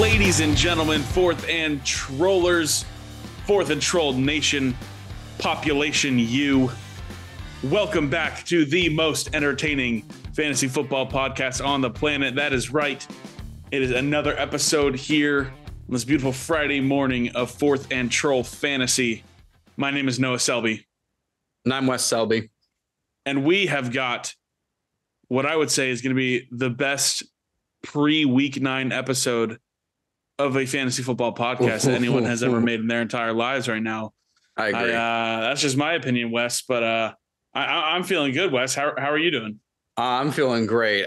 Ladies and gentlemen, Fourth and Trollers, Fourth and Troll Nation, Population U, welcome back to the most entertaining fantasy football podcast on the planet. That is right. It is another episode here on this beautiful Friday morning of Fourth and Troll Fantasy. My name is Noah Selby. And I'm Wes Selby. And we have got what I would say is going to be the best pre-week 9 episode of a fantasy football podcast that anyone has ever made in their entire lives right now. I agree. That's just my opinion, Wes, but I'm feeling good, Wes. How are you doing? I'm feeling great.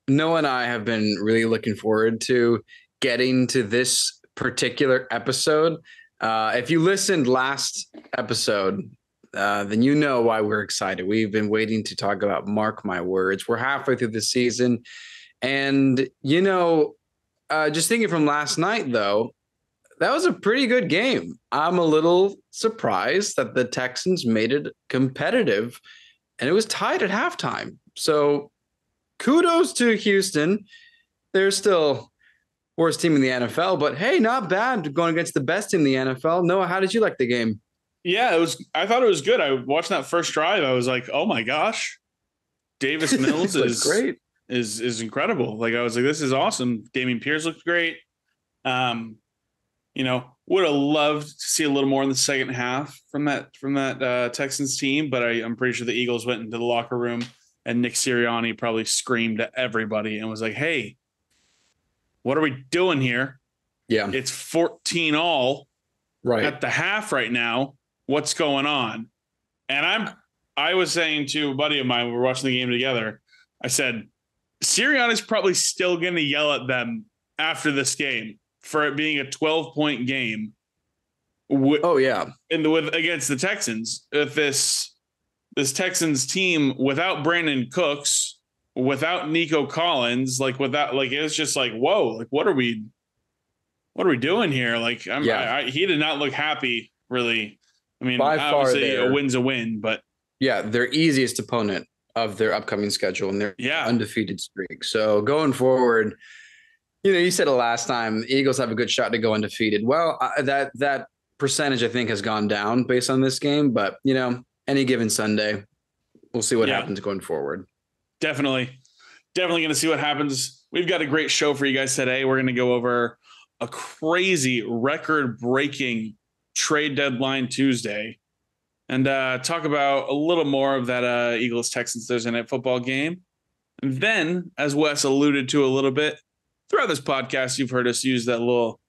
Noah and I have been really looking forward to getting to this particular episode. If you listened last episode, then you know why we're excited. We've been waiting to talk about Mark My Words. We're halfway through the season. And, just thinking from last night, though, that was a pretty good game. I'm a little surprised that the Texans made it competitive, and it was tied at halftime. So kudos to Houston. They're still worst team in the NFL, but hey, not bad going against the best team in the NFL. Noah, how did you like the game? Yeah, I thought it was good. I watched that first drive. I was like, oh my gosh, Davis Mills is great. Is incredible. Like, I was like, this is awesome. Dameon Pierce looked great. Would have loved to see a little more in the second half from that Texans team, but I'm pretty sure the Eagles went into the locker room and Nick Sirianni probably screamed at everybody and was like, hey, what are we doing here? Yeah. It's 14-all right at the half right now. What's going on? And I was saying to a buddy of mine, we were watching the game together, I said, Sirianni's probably still going to yell at them after this game for it being a 12-point game. Against the Texans. If this Texans team without Brandon Cooks, without Nico Collins, it's just like, whoa, like what are we doing here? Like, he did not look happy, really. I mean, by obviously far a win's a win, but yeah, their easiest opponent of their upcoming schedule and their undefeated streak. So going forward, you said it last time, Eagles have a good shot to go undefeated. Well, that percentage I think has gone down based on this game, but any given Sunday, we'll see what happens going forward. Definitely going to see what happens. We've got a great show for you guys today. We're going to go over a crazy record-breaking trade deadline Tuesday and talk about a little more of that Eagles-Texans Thursday Night Football game. And then, as Wes alluded to a little bit, throughout this podcast, you've heard us use that little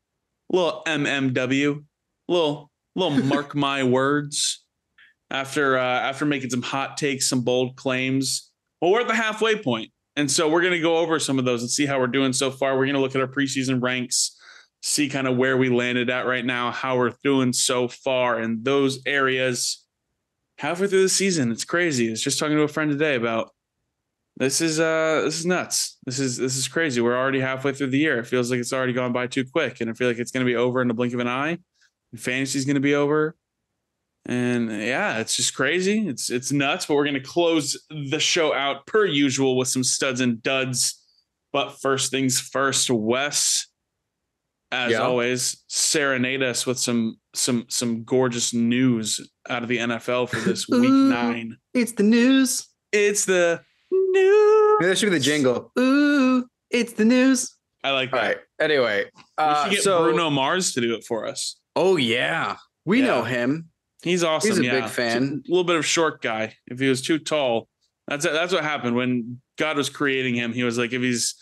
MMW, little mark my words after making some hot takes, some bold claims. Well, we're at the halfway point. And so we're going to go over some of those and see how we're doing so far. We're going to look at our preseason ranks, see kind of where we landed at right now, how we're doing so far in those areas. Halfway through the season, it's crazy. I was just talking to a friend today about this is nuts. This is crazy. We're already halfway through the year. It feels like it's already gone by too quick, and I feel like it's going to be over in the blink of an eye. And fantasy's going to be over, and yeah, it's just crazy. It's nuts. But we're going to close the show out per usual with some studs and duds. But first things first, Wes, as always, serenade us with some gorgeous news out of the NFL for this week 9. It's the news. It's the news. Maybe that should be the jingle. Ooh, it's the news. I like that. All right. Anyway, we should get Bruno Mars to do it for us. Oh yeah, we know him. He's awesome. He's a big fan. A little bit of short guy. If he was too tall, that's what happened when God was creating him. He was like, if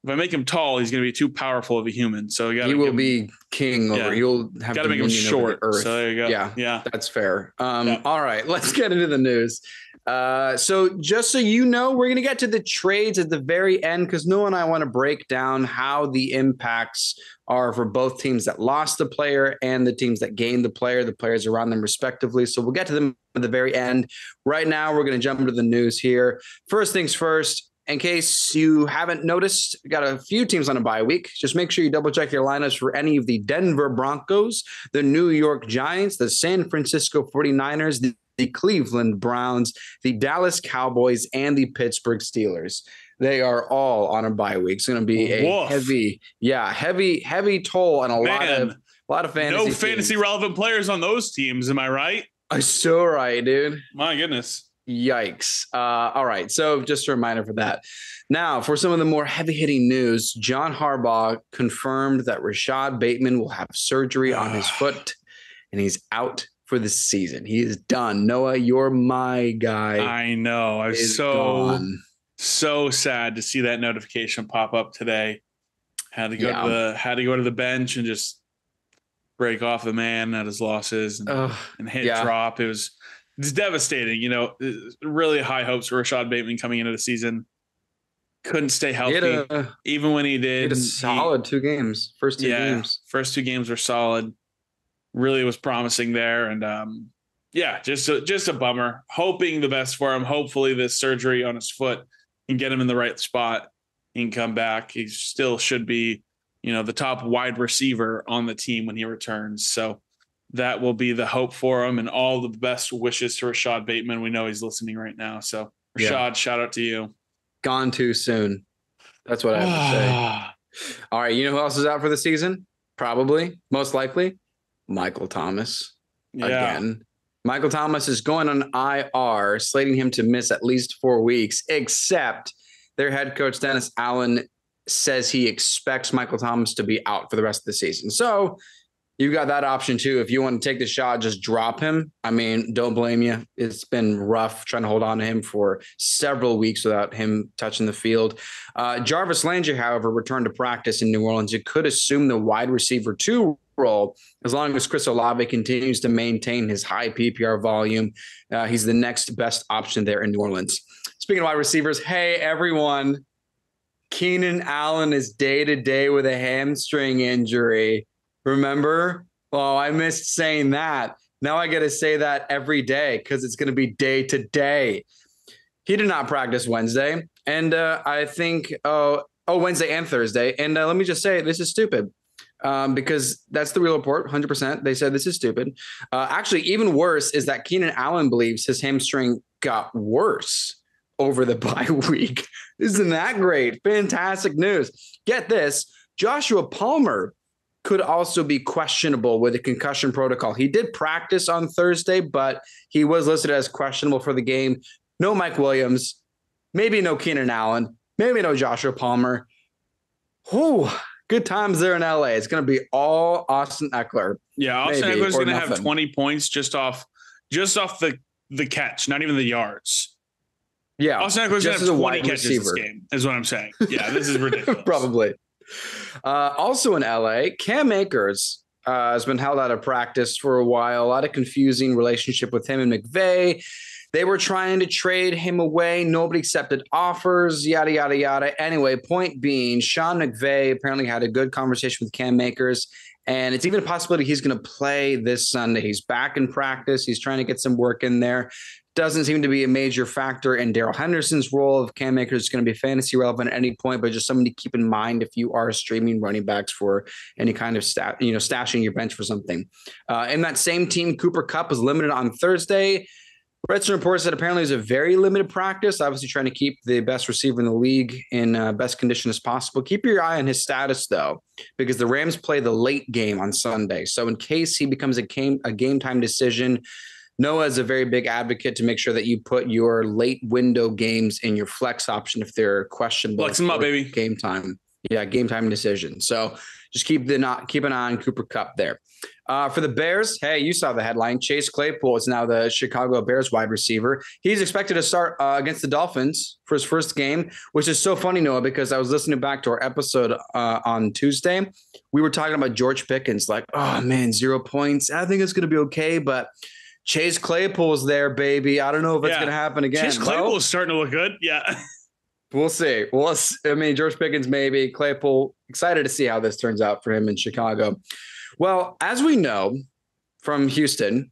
I make him tall, he's going to be too powerful of a human. So he will be king over. You'll have to make him short. Earth. So there you go. Yeah, that's fair. All right, let's get into the news. So just so you know, we're going to get to the trades at the very end because Noah and I want to break down how the impacts are for both teams that lost the player and the teams that gained the players around them respectively. So we'll get to them at the very end. Right now, we're going to jump into the news here. First things first. In case you haven't noticed, we got a few teams on a bye week. Just make sure you double check your lineups for any of the Denver Broncos, the New York Giants, the San Francisco 49ers, the Cleveland Browns, the Dallas Cowboys, and the Pittsburgh Steelers. They are all on a bye week. It's going to be a Woof. heavy toll on a lot of fantasy. No fantasy teams. relevant players on those teams. Am I right? So right, dude. My goodness. Yikes. All right. So just a reminder for that. Now, for some of the more heavy-hitting news, John Harbaugh confirmed that Rashad Bateman will have surgery on his foot, and he's out for the season. He is done. Noah, you're my guy. I know. I was so sad to see that notification pop up today. Had to go to the bench and just break off the man at his losses and hit drop. It's devastating. You know, really high hopes for Rashad Bateman coming into the season. Couldn't stay healthy, even when he did. He had a solid 2 games. First two games were solid. Really was promising there, and just a bummer. Hoping the best for him. Hopefully, this surgery on his foot can get him in the right spot. He can come back. He still should be, the top wide receiver on the team when he returns. So that will be the hope for him, and all the best wishes to Rashad Bateman. We know he's listening right now. So Rashad, shout out to you. Gone too soon. That's what I have to say. All right. You know who else is out for the season? Probably, most likely, Michael Thomas. Again. Michael Thomas is going on IR, slating him to miss at least 4 weeks, except their head coach, Dennis Allen, says he expects Michael Thomas to be out for the rest of the season. So you've got that option too. If you want to take the shot, just drop him. I mean, don't blame you. It's been rough trying to hold on to him for several weeks without him touching the field. Jarvis Landry, however, returned to practice in New Orleans. It could assume the wide receiver 2 role as long as Chris Olave continues to maintain his high PPR volume. He's the next best option there in New Orleans. Speaking of wide receivers, hey, everyone. Keenan Allen is day-to-day with a hamstring injury. Remember? Oh, I missed saying that. Now I got to say that every day because it's going to be day to day. He did not practice Wednesday. And I think, Wednesday and Thursday. And let me just say, this is stupid because that's the real report. 100%. They said this is stupid. Actually, even worse is that Keenan Allen believes his hamstring got worse over the bye week. Isn't that great? Fantastic news. Get this. Joshua Palmer could also be questionable with a concussion protocol. He did practice on Thursday, but he was listed as questionable for the game. No Mike Williams, maybe no Keenan Allen, maybe no Joshua Palmer. Whew, good times there in LA. It's going to be all Austin Eckler. Yeah, Austin Eckler's going to have 20 points just off the catch, not even the yards. Yeah, Austin Eckler's going to have 20 catches this game, is what I'm saying. Yeah, this is ridiculous. Probably. Also in LA, Cam Akers has been held out of practice for a while. A lot of confusing relationship with him and McVay. They were trying to trade him away. Nobody accepted offers, yada, yada, yada. Anyway, point being, Sean McVay apparently had a good conversation with Cam Akers, and it's even a possibility he's going to play this Sunday. He's back in practice. He's trying to get some work in there. Doesn't seem to be a major factor in Darrell Henderson's role. Of Cam Akers is going to be fantasy relevant at any point, but just something to keep in mind if you are streaming running backs for any kind of stashing your bench for something. In that same team, Cooper Kupp was limited on Thursday. Redstone reports that apparently it was a very limited practice, obviously trying to keep the best receiver in the league in best condition as possible. Keep your eye on his status, though, because the Rams play the late game on Sunday. So in case he becomes a game time decision, Noah is a very big advocate to make sure that you put your late window games in your flex option if they're questionable. Flex them up, baby. Game time. Yeah, game time decision. So just keep an eye on Cooper Kupp there. For the Bears, hey, you saw the headline. Chase Claypool is now the Chicago Bears wide receiver. He's expected to start against the Dolphins for his first game, which is so funny, Noah, because I was listening back to our episode on Tuesday. We were talking about George Pickens, like, oh, man, 0 points. I think it's going to be okay, but Chase Claypool's there, baby. I don't know if it's going to happen again. Chase Claypool is starting to look good. Yeah. We'll see. George Pickens, maybe. Claypool, excited to see how this turns out for him in Chicago. Well, as we know from Houston,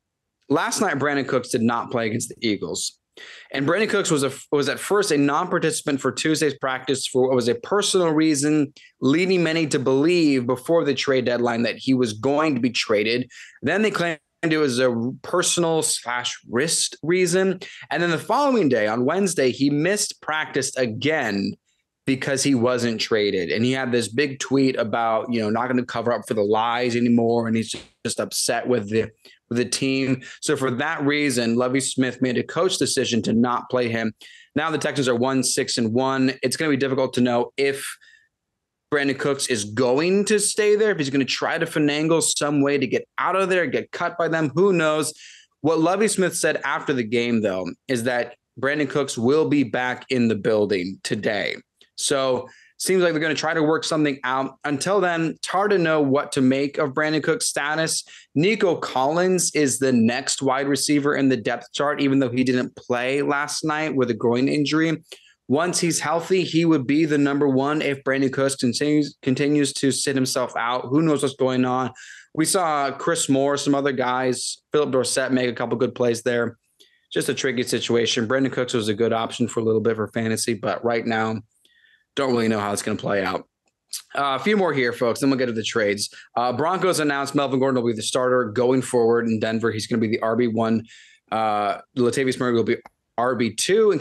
last night Brandon Cooks did not play against the Eagles. And Brandon Cooks was at first a non-participant for Tuesday's practice for what was a personal reason, leading many to believe before the trade deadline that he was going to be traded. Then they claimed it was a personal/wrist reason. And then the following day, on Wednesday, he missed practice again because he wasn't traded. And he had this big tweet about, not going to cover up for the lies anymore. And he's just upset with the team. So for that reason, Lovie Smith made a coach decision to not play him. Now the Texans are 1-6-1. It's going to be difficult to know if Brandon Cooks is going to stay there, if he's going to try to finagle some way to get out of there, get cut by them. Who knows? What Lovie Smith said after the game, though, is that Brandon Cooks will be back in the building today. So seems like they're going to try to work something out. Until then, it's hard to know what to make of Brandon Cook's status. Nico Collins is the next wide receiver in the depth chart, even though he didn't play last night with a groin injury. Once he's healthy, he would be the number one if Brandon Cooks continues to sit himself out. Who knows what's going on? We saw Chris Moore, some other guys, Philip Dorsett make a couple good plays there. Just a tricky situation. Brandon Cooks was a good option for a little bit for fantasy, but right now, don't really know how it's going to play out. A few more here, folks. Then we'll get to the trades. Broncos announced Melvin Gordon will be the starter going forward in Denver. He's going to be the RB1. Latavius Murray will be RB2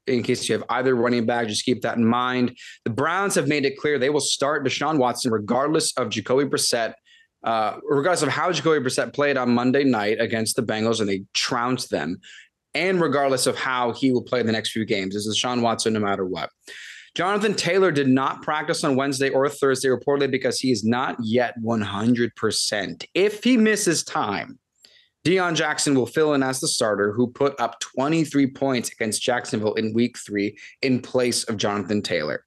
in case you have either running back. Just keep that in mind. The Browns have made it clear they will start Deshaun Watson regardless of Jacoby Brissett. Regardless of how Jacoby Brissett played on Monday night against the Bengals and they trounced them, and regardless of how he will play in the next few games. This is Deshaun Watson no matter what. Jonathan Taylor did not practice on Wednesday or Thursday, reportedly because he is not yet 100%. If he misses time, Deion Jackson will fill in as the starter, who put up 23 points against Jacksonville in week 3 in place of Jonathan Taylor.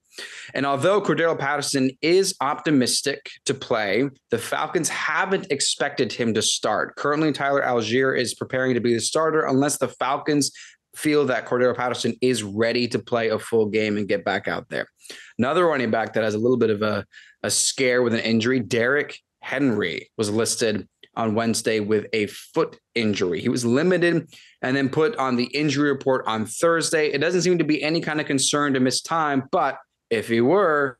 And although Cordero Patterson is optimistic to play, the Falcons haven't expected him to start. Currently, Tyler Algier is preparing to be the starter unless the Falcons feel that Cordero Patterson is ready to play a full game and get back out there. Another running back that has a little bit of a scare with an injury, Derrick Henry, was listed on Wednesday with a foot injury. He was limited and then put on the injury report on Thursday. It doesn't seem to be any kind of concern to miss time, but if he were,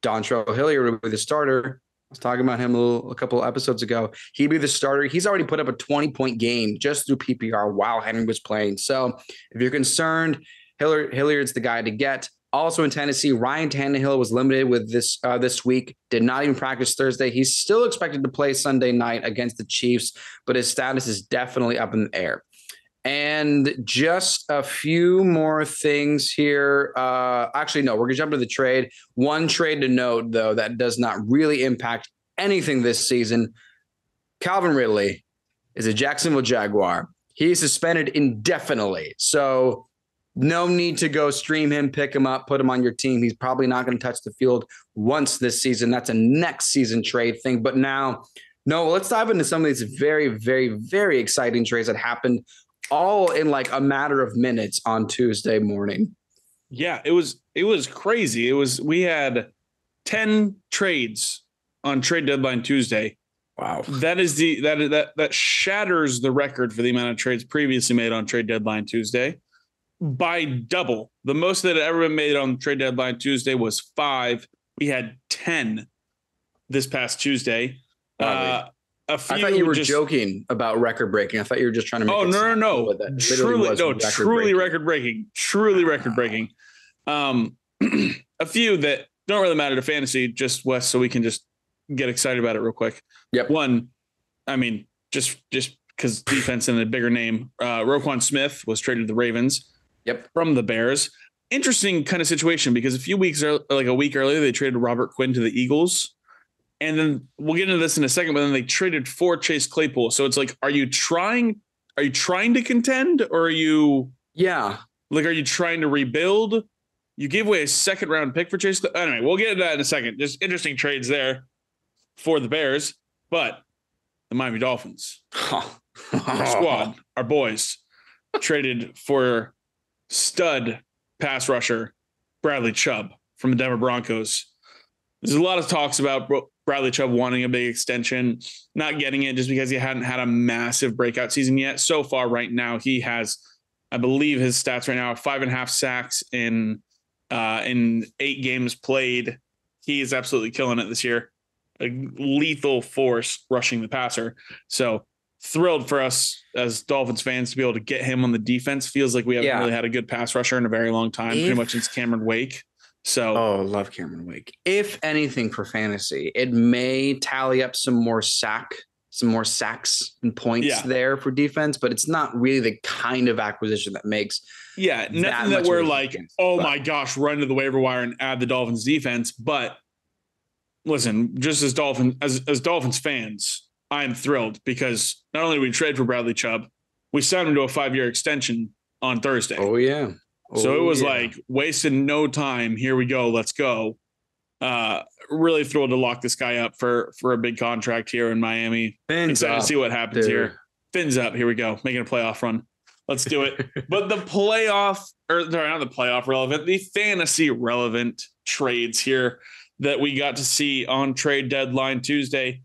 Dontrell Hilliard would be the starter. I was talking about him a couple of episodes ago. He'd be the starter. He's already put up a 20-point game just through PPR while Henry was playing. So if you're concerned, Hilliard's the guy to get. Also in Tennessee, Ryan Tannehill was limited with this week, did not even practice Thursday. He's still expected to play Sunday night against the Chiefs, but his status is definitely up in the air. And just a few more things here. Actually, no, we're going to jump to the trade. One trade to note, though, that does not really impact anything this season. Calvin Ridley is a Jacksonville Jaguar. He is suspended indefinitely. So no need to go stream him, pick him up, put him on your team. He's probably not going to touch the field once this season. That's a next season trade thing. But now, no, let's dive into some of these very, very, very exciting trades that happened all in like a matter of minutes on Tuesday morning. Yeah, it was crazy. We had 10 trades on trade deadline Tuesday. Wow. That shatters the record for the amount of trades previously made on trade deadline Tuesday by double. The most that had ever been made on trade deadline Tuesday was 5. We had 10 this past Tuesday. I thought you were joking about record breaking. I thought you were just trying to make no. Truly record breaking. Truly record breaking. A few that don't really matter to fantasy, just Wes, so we can just get excited about it real quick. Yep. One, I mean, just because defense and a bigger name, Roquan Smith was traded to the Ravens. Yep. From the Bears. Interesting kind of situation because a week earlier, they traded Robert Quinn to the Eagles. And then we'll get into this in a second, but then they traded for Chase Claypool. So it's like, are you trying to contend, or are you trying to rebuild? You gave away a second round pick for Chase. Anyway, we'll get into that in a second. Just interesting trades there for the Bears, but the Miami Dolphins, our squad, our boys, traded for stud pass rusher Bradley Chubb from the Denver Broncos. There's a lot of talks about Bradley Chubb wanting a big extension, not getting it just because he hadn't had a massive breakout season yet. So far right now, he has, I believe his stats right now, 5.5 sacks in 8 games played. He is absolutely killing it this year. A lethal force rushing the passer. So thrilled for us as Dolphins fans to be able to get him on the defense. Feels like we haven't really had a good pass rusher in a very long time, pretty much since Cameron Wake. So, love Cameron Wake. If anything for fantasy, it may tally up some more sacks and points there for defense, but it's not really the kind of acquisition that makes nothing that we're like, my gosh, run to the waiver wire and add the Dolphins defense. But listen, just as Dolphins fans, I'm thrilled because not only did we trade for Bradley Chubb, we signed him to a 5-year extension on Thursday. Oh yeah. So it was like wasting no time. Here we go. Let's go. Really thrilled to lock this guy up for a big contract here in Miami. Excited to see what happens here. Fins up. Here we go. Making a playoff run. Let's do it. But the fantasy relevant trades here that we got to see on trade deadline Tuesday.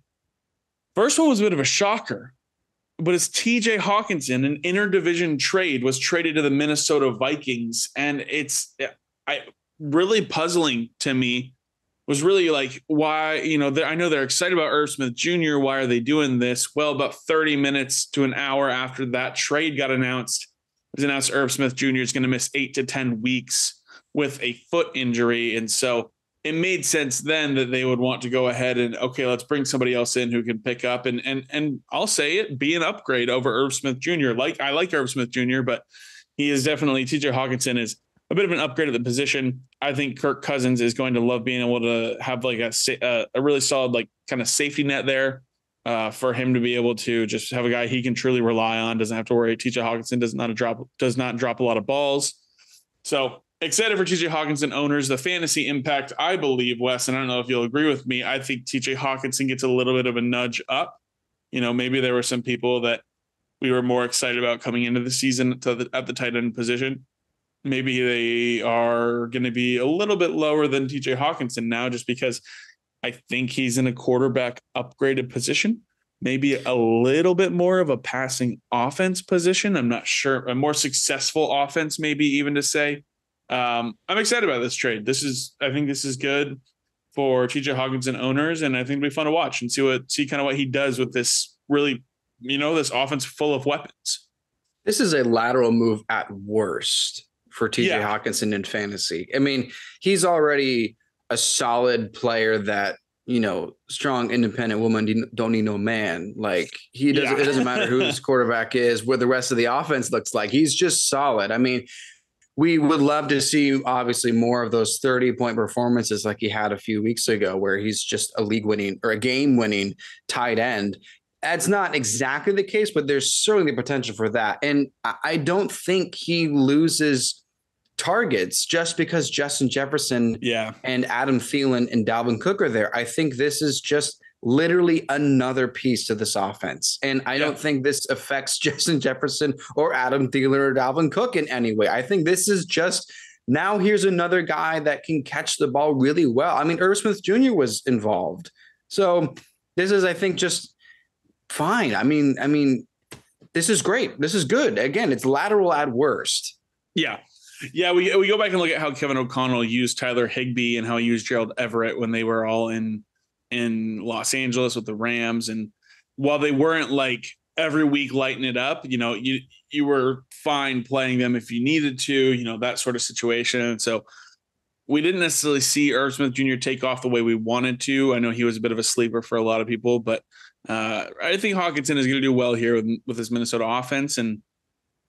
First one was a bit of a shocker. But it's TJ Hawkinson, an interdivision trade, was traded to the Minnesota Vikings. And it's really puzzling to me. Was really like, why, I know they're excited about Irv Smith Jr. Why are they doing this? Well, about 30 minutes to an hour after that trade got announced, it was announced Irv Smith Jr. is going to miss 8 to 10 weeks with a foot injury. And so it made sense then that they would want to go ahead and, okay, let's bring somebody else in who can pick up and I'll say it, be an upgrade over Irv Smith Jr. I like Irv Smith Jr., but he is definitely, TJ Hawkinson is a bit of an upgrade at the position. I think Kirk Cousins is going to love being able to have like a really solid, like kind of safety net there for him to be able to just have a guy he can truly rely on. Doesn't have to worry. TJ Hawkinson does not drop a lot of balls. So excited for TJ Hawkinson owners. The fantasy impact, I believe, Wes, and I don't know if you'll agree with me, I think TJ Hawkinson gets a little bit of a nudge up. Maybe there were some people that we were more excited about coming into the season at the tight end position. Maybe they are going to be a little bit lower than TJ Hawkinson now, just because I think he's in a quarterback upgraded position, maybe a little bit more of a passing offense position. I'm not sure. A more successful offense, maybe even to say. I'm excited about this trade. I think this is good for TJ Hawkinson owners, and I think it'll be fun to watch and see kind of what he does with this really, this offense full of weapons. This is a lateral move at worst for TJ Hawkinson in fantasy. I mean, he's already a solid player that, strong, independent woman don't need no man. Like it doesn't matter who his quarterback is, what the rest of the offense looks like. He's just solid. I mean, we would love to see obviously more of those 30-point performances like he had a few weeks ago, where he's just a league-winning or a game-winning tight end. That's not exactly the case, but there's certainly potential for that. And I don't think he loses targets just because Justin Jefferson and Adam Thielen and Dalvin Cook are there. I think this is just literally another piece to this offense. And I don't think this affects Justin Jefferson or Adam Thielen or Dalvin Cook in any way. I think this is just, now here's another guy that can catch the ball really well. I mean, Irv Smith Jr. was involved. So this is, I think, just fine. I mean, this is great. This is good. Again, it's lateral at worst. Yeah. Yeah, we go back and look at how Kevin O'Connell used Tyler Higbee and how he used Gerald Everett when they were all in Los Angeles with the Rams. And while they weren't like every week lighting it up, you were fine playing them if you needed to, that sort of situation. And so we didn't necessarily see Irv Smith Jr. take off the way we wanted to. I know he was a bit of a sleeper for a lot of people, but I think Hawkinson is going to do well here with his Minnesota offense. And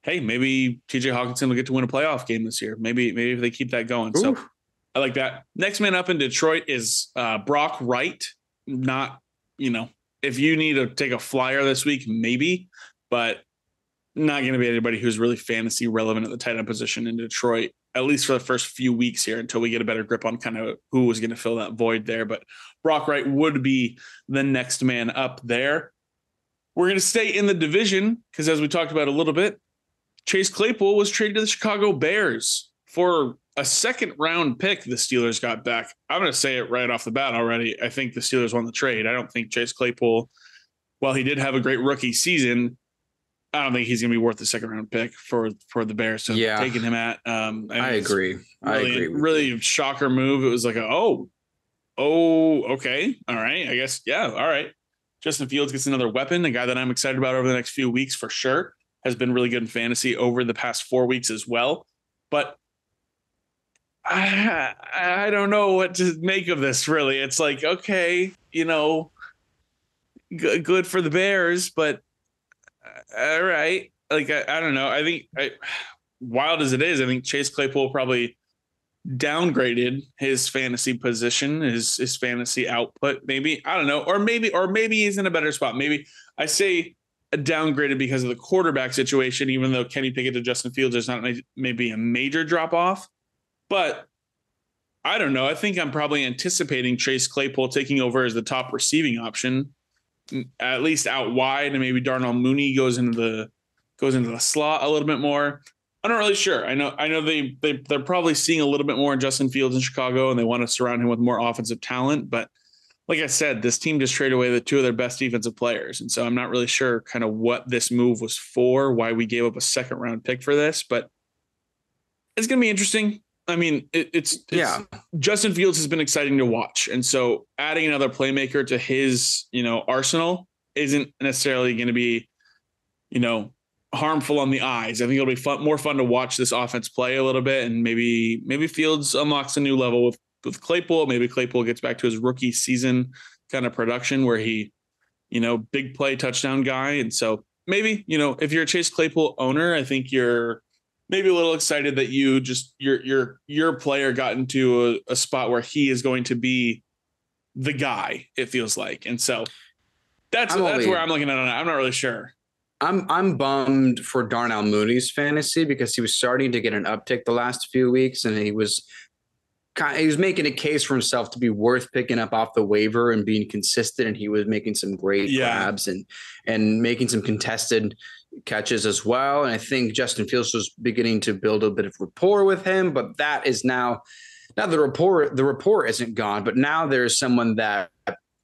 hey, maybe TJ Hawkinson will get to win a playoff game this year. Maybe if they keep that going. Ooh. So I like that. Next man up in Detroit is Brock Wright. Not, if you need to take a flyer this week, maybe, but not going to be anybody who's really fantasy relevant at the tight end position in Detroit, at least for the first few weeks here until we get a better grip on kind of who was going to fill that void there. But Brock Wright would be the next man up there. We're going to stay in the division because, as we talked about a little bit, Chase Claypool was traded to the Chicago Bears for a second-round pick the Steelers got back. I'm going to say it right off the bat already. I think the Steelers won the trade. I don't think Chase Claypool, while he did have a great rookie season, I don't think he's going to be worth the second-round pick for the Bears. So taking him at. I agree. Really shocker move. It was like, okay. All right. I guess, all right. Justin Fields gets another weapon, a guy that I'm excited about over the next few weeks for sure. Has been really good in fantasy over the past 4 weeks as well. But I don't know what to make of this, really. It's like, okay, good for the Bears, but all right. Like, I don't know. I think, wild as it is, I think Chase Claypool probably downgraded his fantasy position, his fantasy output, maybe. I don't know. Or maybe he's in a better spot. Maybe I say downgraded because of the quarterback situation, even though Kenny Pickett to Justin Fields is not maybe a major drop off. But I don't know. I think I'm probably anticipating Chase Claypool taking over as the top receiving option, at least out wide, and maybe Darnell Mooney goes into the slot a little bit more. I'm not really sure. I know they're probably seeing a little bit more in Justin Fields in Chicago, and they want to surround him with more offensive talent. But like I said, this team just traded away the two of their best defensive players, and so I'm not really sure kind of what this move was for, why we gave up a second round pick for this, but it's going to be interesting. I mean, it's Justin Fields has been exciting to watch. And so adding another playmaker to his, arsenal isn't necessarily going to be, harmful on the eyes. I think it'll be more fun to watch this offense play a little bit. And maybe Fields unlocks a new level with Claypool. Maybe Claypool gets back to his rookie season kind of production where he, big play touchdown guy. And so maybe, if you're a Chase Claypool owner, I think you're maybe a little excited that your player got into a spot where he is going to be the guy, it feels like. And so that's where I'm looking at it. I'm not really sure. I'm bummed for Darnell Mooney's fantasy because he was starting to get an uptick the last few weeks, and he was making a case for himself to be worth picking up off the waiver and being consistent. And he was making some great grabs and making some contested catches as well. And I think Justin Fields was beginning to build a bit of rapport with him, but that is now the rapport isn't gone, but now there's someone that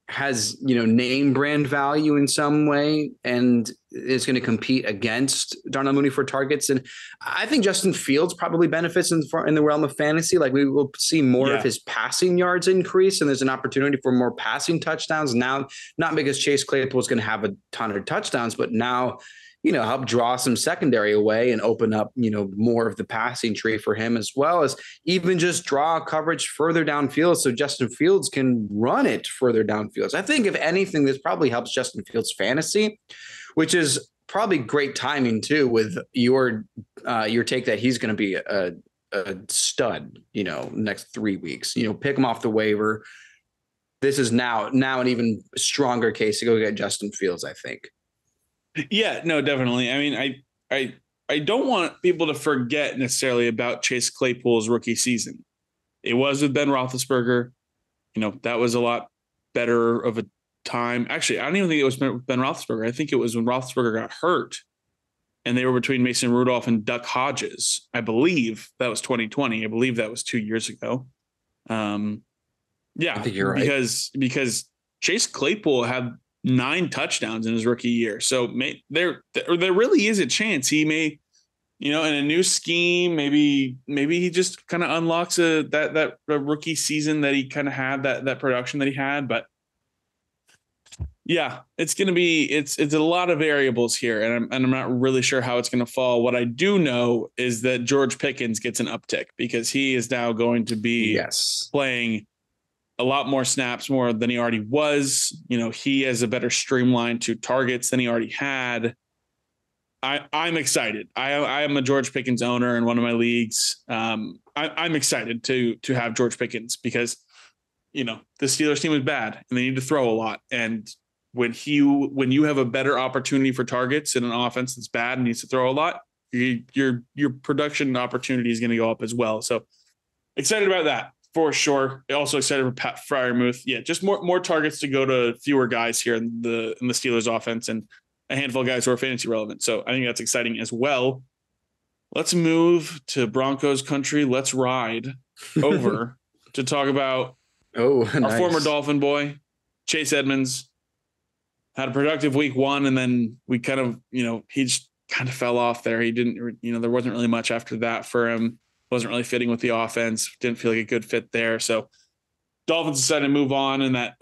has, name brand value in some way and is going to compete against Darnell Mooney for targets. And I think Justin Fields probably benefits in the realm of fantasy. Like we will see more of his passing yards increase, and there's an opportunity for more passing touchdowns now, not because Chase Claypool is going to have a ton of touchdowns, but now, help draw some secondary away and open up, more of the passing tree for him, as well as even just draw coverage further downfield so Justin Fields can run it further downfield. I think if anything, this probably helps Justin Fields fantasy, which is probably great timing too, with your take that he's going to be a stud, next 3 weeks, pick him off the waiver. This is now an even stronger case to go get Justin Fields, I think. Yeah, no, definitely. I mean, I don't want people to forget necessarily about Chase Claypool's rookie season. It was with Ben Roethlisberger. That was a lot better of a time. Actually, I don't even think it was Ben Roethlisberger. I think it was when Roethlisberger got hurt and they were between Mason Rudolph and Duck Hodges. I believe that was 2020. I believe that was 2 years ago. Yeah, I think you're right. Because Chase Claypool had 9 touchdowns in his rookie year. So there really is a chance he may, in a new scheme, maybe he just kind of unlocks that rookie season that he kind of had, that production that he had. But yeah, it's a lot of variables here, and I'm not really sure how it's going to fall. What I do know is that George Pickens gets an uptick because he is now going to be playing a lot more snaps more than he already was. He has a better streamline to targets than he already had. I'm excited. I am a George Pickens owner in one of my leagues. I'm excited to have George Pickens because, the Steelers team is bad and they need to throw a lot. And when you have a better opportunity for targets in an offense that's bad and needs to throw a lot, your production opportunity is going to go up as well. So excited about that. For sure. Also excited for Pat Freiermuth. Yeah, just more targets to go to fewer guys here in the Steelers offense and a handful of guys who are fantasy relevant. So I think that's exciting as well. Let's move to Broncos country. Let's ride over to talk about our former Dolphin boy, Chase Edmonds. Had a productive week 1, and then we kind of, he just kind of fell off there. He didn't, there wasn't really much after that for him. Wasn't really fitting with the offense. Didn't feel like a good fit there. So Dolphins decided to move on in that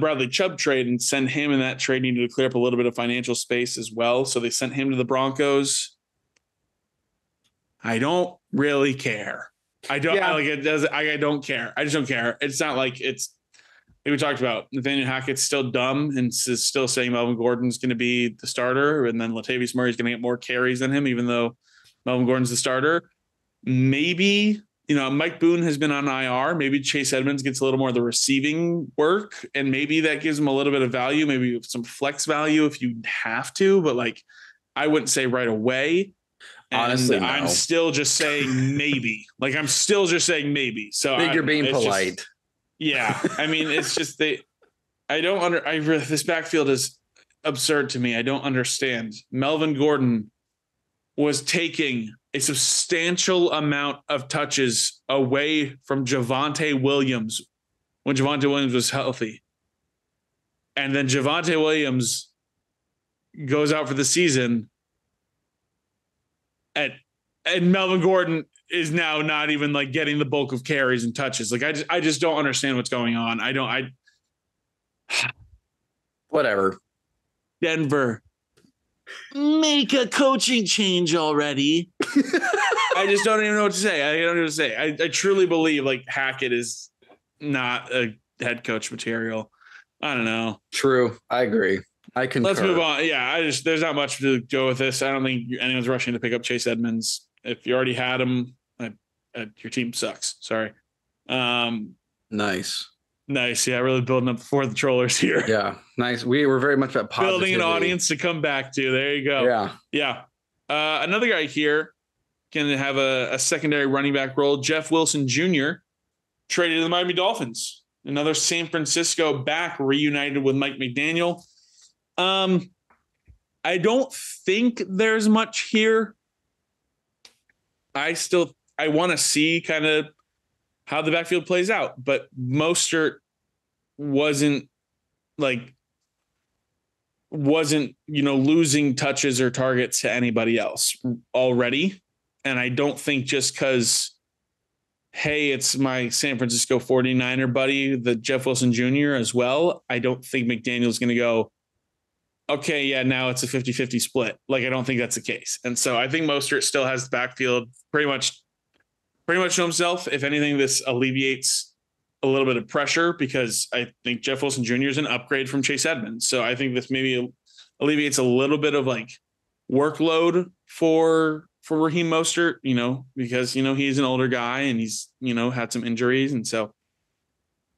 Bradley Chubb trade and send him in that trade needed to clear up a little bit of financial space as well. So they sent him to the Broncos. I don't really care. I don't care. I just don't care. It's not like we talked about Nathaniel Hackett's still dumb and is still saying Melvin Gordon's going to be the starter. And then Latavius Murray's going to get more carries than him, even though Melvin Gordon's the starter. Maybe, Mike Boone has been on IR. Maybe Chase Edmonds gets a little more of the receiving work, and maybe that gives him a little bit of value, maybe some flex value if you have to, but like, I wouldn't say right away. And honestly, no. I'm still just saying maybe. I'm still just saying maybe. So I think you're being polite. I mean, it's just this backfield is absurd to me. I don't understand. Melvin Gordon was taking a substantial amount of touches away from Javonte Williams when Javonte Williams was healthy. And then Javonte Williams goes out for the season. And Melvin Gordon is now not even getting the bulk of carries and touches. I just don't understand what's going on. Whatever. Denver, make a coaching change already. I just don't even know what to say. I don't know what to say. I truly believe Hackett is not a head coach material. I don't know. True. I agree. I concur. Let's move on. Yeah, there's not much to go with this. I don't think anyone's rushing to pick up Chase Edmonds. If you already had him, your team sucks. Sorry. Nice. Yeah, really building up for the trollers here. Yeah, nice. We were very much about positivity. Building an audience to come back to. There you go. Yeah. Another guy here can have a secondary running back role. Jeff Wilson Jr. traded to the Miami Dolphins. Another San Francisco back reunited with Mike McDaniel. I don't think there's much here. I want to see kind of how the backfield plays out, but Mostert wasn't losing touches or targets to anybody else already. And I don't think just because, hey, it's my San Francisco 49er buddy, the Jeff Wilson Jr. as well, I don't think McDaniel's going to go, okay, yeah, now it's a 50-50 split. I don't think that's the case. And so I think Mostert still has the backfield pretty much to himself. If anything, this alleviates a little bit of pressure because I think Jeff Wilson Jr. is an upgrade from Chase Edmonds. So I think this maybe alleviates a little bit of workload for Raheem Mostert, because, he's an older guy and he's, had some injuries. And so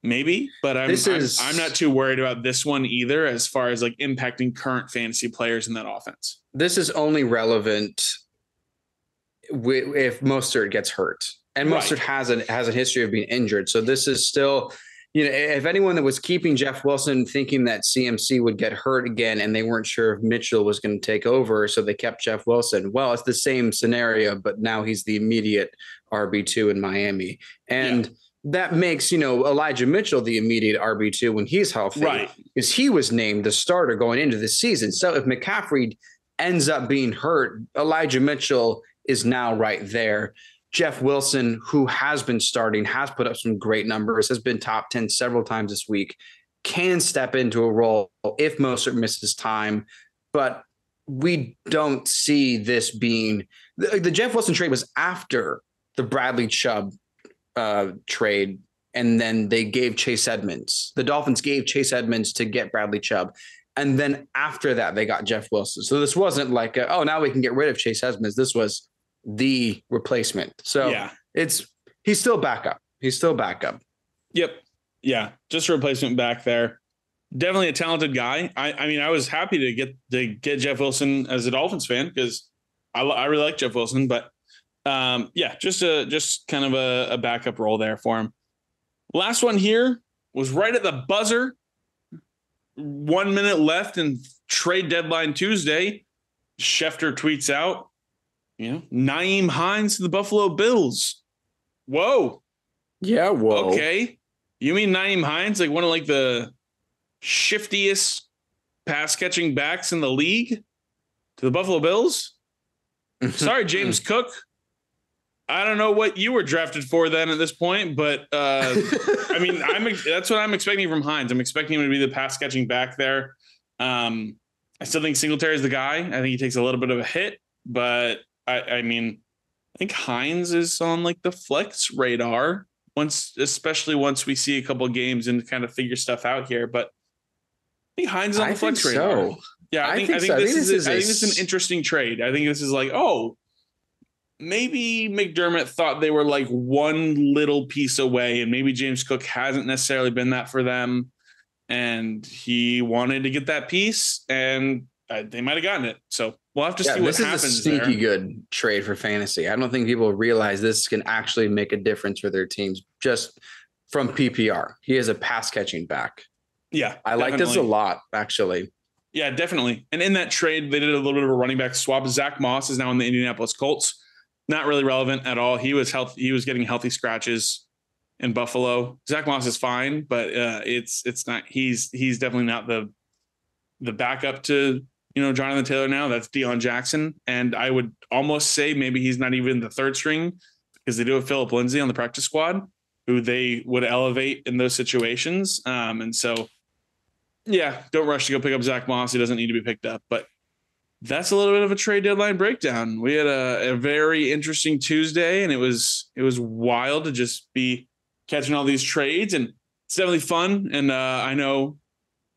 maybe, but I'm not too worried about this one either, as far as impacting current fantasy players in that offense. This is only relevant if Mostert gets hurt, and Mostert has a history of being injured. So this is still, if anyone that was keeping Jeff Wilson thinking that CMC would get hurt again, and they weren't sure if Mitchell was going to take over, so they kept Jeff Wilson. Well, it's the same scenario, but now he's the immediate RB2 in Miami, and that makes, Elijah Mitchell the immediate RB2 when he's healthy, right? Because he was named the starter going into the season. So if McCaffrey ends up being hurt, Elijah Mitchell is now right there. Jeff Wilson, who has been starting, has put up some great numbers, has been top 10 several times this week, can step into a role if Mostert misses time. But we don't see this being the Jeff Wilson trade was after the Bradley Chubb trade, and then they gave Chase Edmonds. The Dolphins gave Chase Edmonds to get Bradley Chubb, and then after that they got Jeff Wilson. So this wasn't now we can get rid of Chase Edmonds. This was the replacement. So he's still backup. Yep. Yeah, just a replacement back there. Definitely a talented guy. I mean, I was happy to get Jeff Wilson as a Dolphins fan because I really like Jeff Wilson, but just kind of a backup role there for him. Last one here was right at the buzzer. 1 minute left in trade deadline Tuesday. Schefter tweets out, Nyheim Hines to the Buffalo Bills. Whoa. Yeah, whoa. Okay. You mean Nyheim Hines, one of the shiftiest pass catching backs in the league to the Buffalo Bills? Sorry, James Cook. I don't know what you were drafted for then at this point, but I mean, that's what I'm expecting from Hines. I'm expecting him to be the pass catching back there. I still think Singletary is the guy. I think he takes a little bit of a hit, but I mean, I think Hines is on like the flex radar especially once we see a couple of games and kind of figure stuff out here. But I think Hines is on the flex radar. Yeah, I think this is an interesting trade. I think this is like, maybe McDermott thought they were like one little piece away, and maybe James Cook hasn't necessarily been that for them. And he wanted to get that piece, and they might have gotten it. So we'll have to see what happens. This is a sneaky good trade for fantasy. I don't think people realize this can actually make a difference for their teams just from PPR. He is a pass catching back. Yeah, I like this a lot, actually. Yeah, definitely. And in that trade, they did a little bit of a running back swap. Zach Moss is now in the Indianapolis Colts. Not really relevant at all. He was healthy. He was getting healthy scratches in Buffalo. Zach Moss is fine, but it's not. He's definitely not the backup to Jonathan Taylor now. That's Deion Jackson, and I would almost say maybe he's not even the third string because they do have Phillip Lindsay on the practice squad, who they would elevate in those situations. And so, yeah, don't rush to go pick up Zach Moss. He doesn't need to be picked up, but. That's a little bit of a trade deadline breakdown. We had a very interesting Tuesday, and it was wild to just be catching all these trades, and it's definitely fun. And I know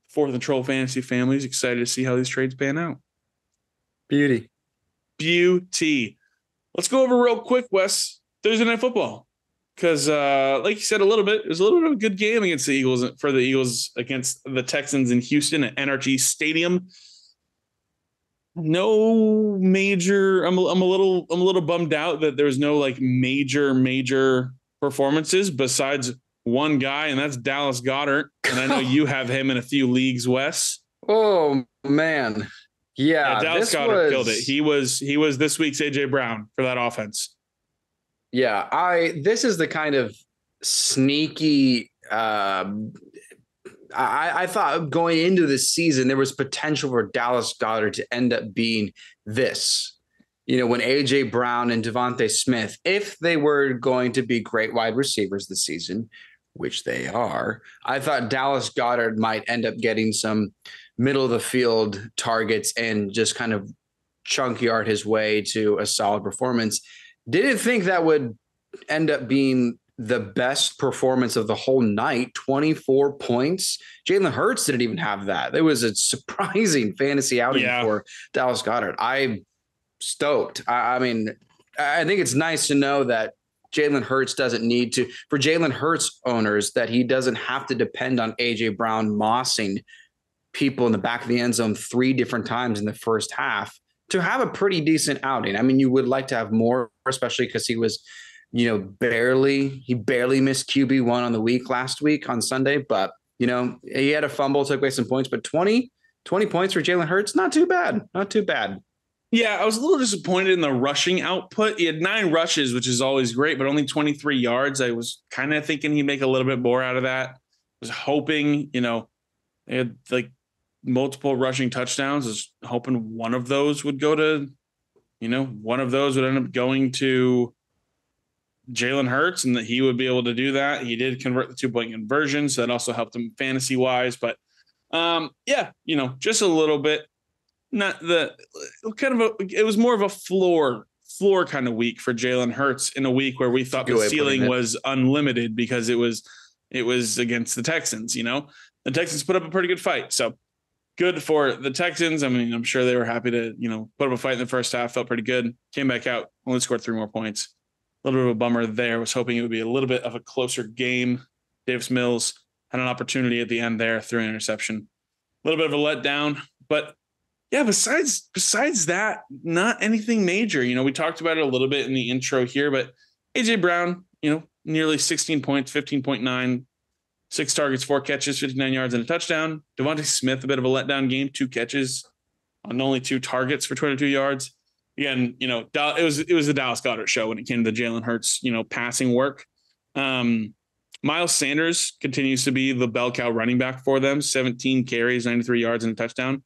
Fourth and Troll Fantasy family is excited to see how these trades pan out. Beauty. Let's go over real quick, Wes, Thursday Night Football. Because like you said, it was a little bit of a good game against the Eagles against the Texans in Houston at NRG Stadium. No major. I'm a little bummed out that there's no like major performances besides one guy, and that's Dallas Goedert. And I know you have him in a few leagues, Wes. Oh man, yeah, Dallas Goedert killed it. He was this week's AJ Brown for that offense. Yeah, this is the kind of sneaky. I thought going into this season, there was potential for Dallas Goedert to end up being this, when AJ Brown and Devontae Smith, if they were going to be great wide receivers this season, which they are, I thought Dallas Goedert might end up getting some middle of the field targets and just kind of chunk yard his way to a solid performance. Didn't think that would end up being the best performance of the whole night, 24 points. Jalen Hurts didn't even have that. It was a surprising fantasy outing for Dallas Goedert. I'm stoked. I mean, I think it's nice to know that Jalen Hurts doesn't need to, for Jalen Hurts owners, that he doesn't have to depend on AJ Brown mossing people in the back of the end zone 3 different times in the first half to have a pretty decent outing. I mean, you would like to have more, especially because he was barely missed QB1 on the week last week on Sunday, but he had a fumble, took away some points, but 20 points for Jalen Hurts, not too bad. Yeah, I was a little disappointed in the rushing output. He had 9 rushes, which is always great, but only 23 yards. I was kind of thinking he'd make a little bit more out of that. I was hoping, they had like multiple rushing touchdowns. I was hoping one of those would go to, one of those would end up going to Jalen Hurts, and that he would be able to do that. He did convert the 2-point conversion, so that also helped him fantasy wise. But just a little bit, not the kind of it was more of a floor kind of week for Jalen Hurts in a week where we thought the ceiling was unlimited because it was against the Texans. The Texans put up a pretty good fight, so good for the Texans. I mean, I'm sure they were happy to put up a fight in the first half. Felt pretty good. Came back out, only scored 3 more points. A little bit of a bummer there. Was hoping it would be a little bit of a closer game. Davis Mills had an opportunity at the end there, threw an interception. A little bit of a letdown, but yeah, besides that, not anything major. We talked about it a little bit in the intro here, but AJ Brown, nearly 16 points, 15.9, 6 targets, 4 catches, 59 yards and a touchdown. Devontae Smith, a bit of a letdown game, 2 catches on only 2 targets for 22 yards. Again, it was the Dallas Goedert show when it came to the Jalen Hurts, passing work. Miles Sanders continues to be the bell cow running back for them. 17 carries, 93 yards and a touchdown.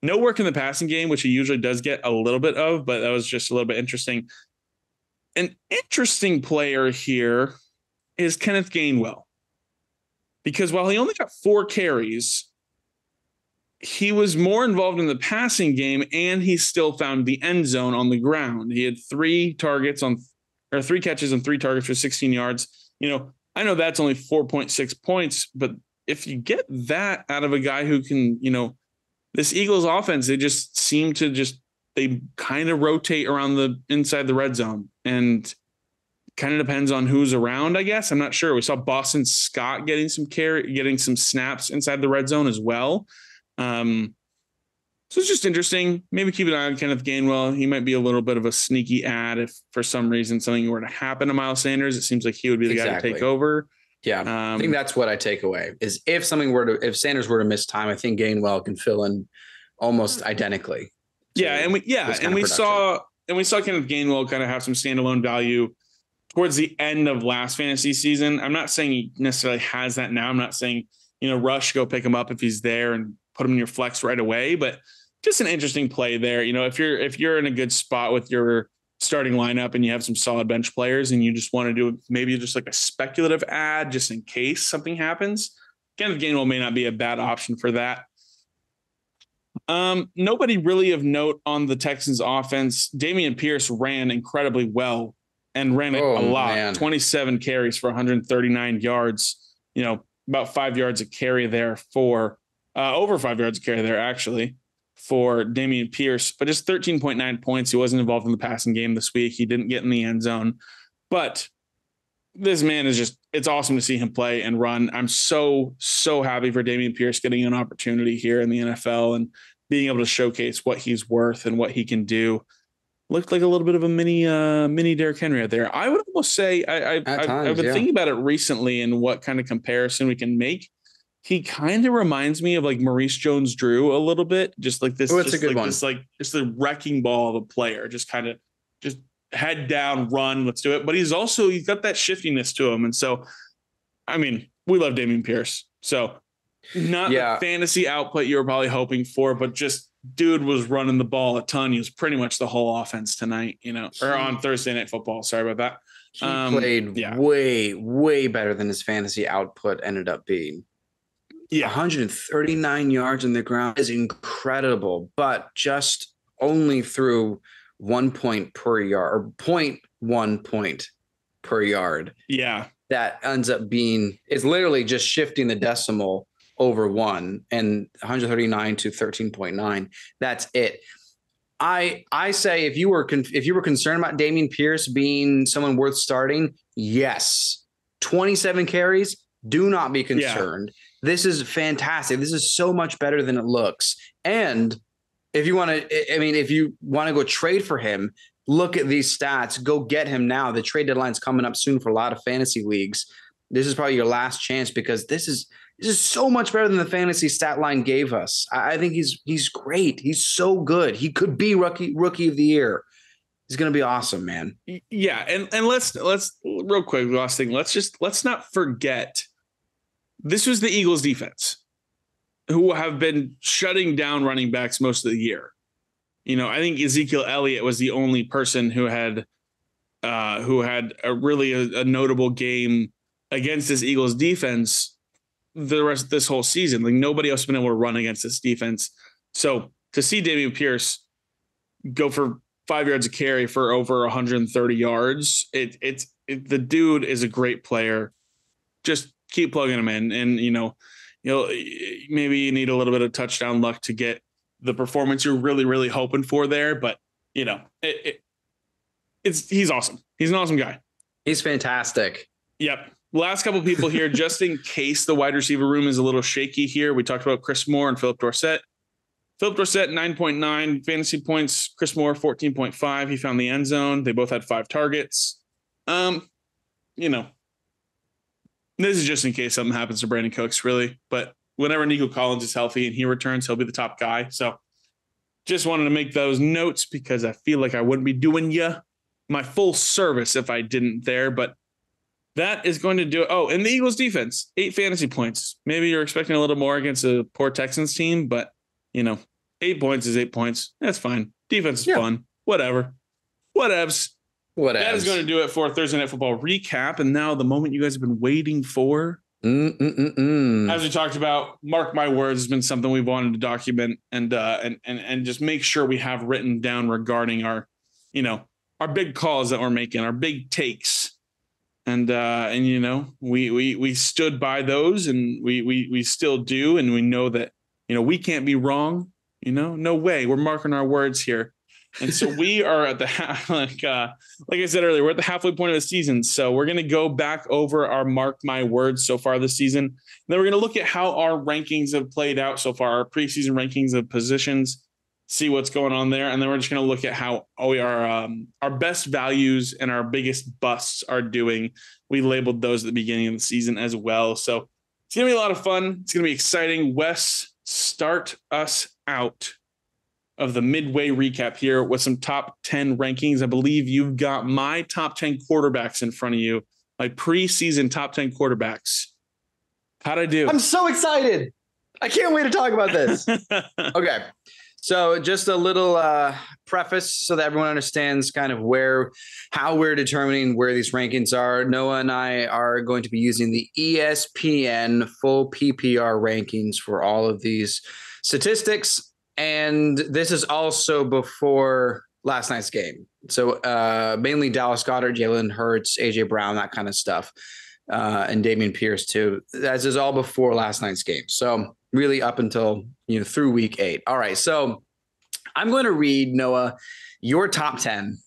No work in the passing game, which he usually does get a little bit of, but that was just a little bit interesting. an interesting player here is Kenneth Gainwell, because while he only got 4 carries, he was more involved in the passing game, and he still found the end zone on the ground. He had 3 catches and 3 targets for 16 yards. I know that's only 4.6 points, but if you get that out of a guy who can, this Eagles offense, they just seem to they kind of rotate around the inside the red zone, and kind of depends on who's around, I guess. I'm not sure. We saw Boston Scott getting some snaps inside the red zone as well. So it's just interesting. Maybe keep an eye on Kenneth Gainwell. He might be a little bit of a sneaky ad if for some reason something were to happen to Miles Sanders. It seems like he would be the guy to take over. Yeah, I think that's what I take away is if Sanders were to miss time, I think Gainwell can fill in almost identically. And we saw Kenneth Gainwell kind of have some standalone value towards the end of last fantasy season. I'm not saying he necessarily has that now. I'm not saying, rush, go pick him up if he's there and put him in your flex right away, but just an interesting play there. If you're in a good spot with your starting lineup and you have some solid bench players and you just want to do maybe just like a speculative ad just in case something happens, Kenneth Gainwell may not be a bad option for that. Nobody really of note on the Texans offense. Dameon Pierce ran incredibly well and ran it a lot. Man. 27 carries for 139 yards, about 5 yards a carry there for over 5 yards a carry there actually for Dameon Pierce, but just 13.9 points. He wasn't involved in the passing game this week. He didn't get in the end zone, but this man is it's awesome to see him play and run. I'm so happy for Dameon Pierce getting an opportunity here in the NFL and being able to showcase what he's worth and what he can do. Looked like a little bit of a mini Derrick Henry out there. I would almost say I've been thinking about it recently and what kind of comparison we can make. He kind of reminds me of like Maurice Jones-Drew a little bit, just like this. It's a good one. This, just the wrecking ball of a player, just head down, run, let's do it. But he's got that shiftiness to him, and so, I mean, we love Dameon Pierce. So, not the fantasy output you were probably hoping for, but just dude was running the ball a ton. He was pretty much the whole offense tonight, or on Thursday Night Football. Sorry about that. He played way, way better than his fantasy output ended up being. Yeah, 139 yards on the ground is incredible, but just only through 1 point per yard or 0.1 point per yard. Yeah. That ends up it's literally just shifting the decimal over 1 and 139 to 13.9. That's it. I say if you were concerned about Dameon Pierce being someone worth starting, yes. 27 carries, do not be concerned. Yeah. This is fantastic. This is so much better than it looks. And if you want to go trade for him, look at these stats, go get him now. The trade deadline's coming up soon for a lot of fantasy leagues. This is probably your last chance because this is so much better than the fantasy stat line gave us. I think he's great. He's so good. He could be rookie of the year. He's going to be awesome, man. Yeah. And let's real quick, last thing. Let's not forget this was the Eagles defense who have been shutting down running backs most of the year. I think Ezekiel Elliott was the only person who had a really notable game against this Eagles defense the rest of this whole season. Like nobody else has been able to run against this defense. So to see Dameon Pierce go for 5 yards a carry for over 130 yards, the dude is a great player. Just keep plugging him in, and maybe you need a little bit of touchdown luck to get the performance you're really, really hoping for there. But he's awesome. He's an awesome guy. He's fantastic. Yep. Last couple people here, just in case the wide receiver room is a little shaky here. We talked about Chris Moore and Philip Dorsett. Philip Dorsett, 9.9 fantasy points. Chris Moore, 14.5. He found the end zone. They both had 5 targets. This is just in case something happens to Brandon Cooks, really. But whenever Nico Collins is healthy and he returns, he'll be the top guy. So just wanted to make those notes because I feel like I wouldn't be doing my full service if I didn't there. But that is going to do it. Oh, and the Eagles defense, 8 fantasy points. Maybe you're expecting a little more against a poor Texans team, but 8 points is 8 points. That's fine. Defense is fun. Whatever. Whatevs. That is going to do it for Thursday Night Football recap. And now the moment you guys have been waiting for. As we talked about, mark my words, has been something we've wanted to document and just make sure we have written down regarding our big calls that we're making, our big takes. And we stood by those, and we still do. And we know that, we can't be wrong. No way. We're marking our words here. And so we are at the like I said earlier, we're at the halfway point of the season. So we're going to go back over our mark my words so far this season. And then we're going to look at how our rankings have played out so far, our preseason rankings of positions, see what's going on there. And then we're just going to look at how our best values and our biggest busts are doing. We labeled those at the beginning of the season as well. So it's going to be a lot of fun. It's going to be exciting. Wes, start us out of the midway recap here with some top 10 rankings. I believe you've got my top 10 quarterbacks in front of you, my preseason top 10 quarterbacks. How'd I do? I'm so excited. I can't wait to talk about this. Okay. So just a little preface so that everyone understands kind of how we're determining where these rankings are. Noah and I are going to be using the ESPN full PPR rankings for all of these statistics. And this is also before last night's game. So mainly Dallas Goedert, Jalen Hurts, AJ Brown, that kind of stuff. And Dameon Pierce too. This is all before last night's game. So really up until, through week 8. All right. So I'm going to read, Noah, your top 10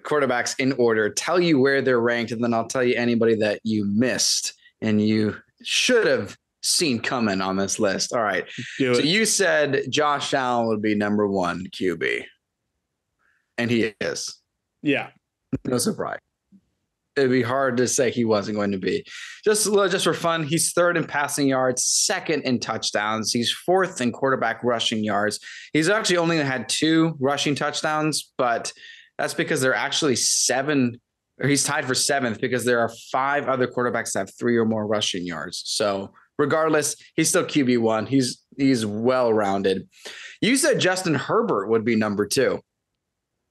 quarterbacks in order, tell you where they're ranked, and then I'll tell you anybody that you missed and you should have seen coming on this list. All right. So you said Josh Allen would be number 1 QB. And he is. Yeah. No surprise. It'd be hard to say he wasn't going to be. Just for fun, he's 3rd in passing yards, 2nd in touchdowns. He's 4th in quarterback rushing yards. He's actually only had 2 rushing touchdowns, but that's because they're actually 7, or he's tied for 7th because there are 5 other quarterbacks that have 3 or more rushing yards. So regardless, he's still QB1. He's well-rounded. You said Justin Herbert would be number 2.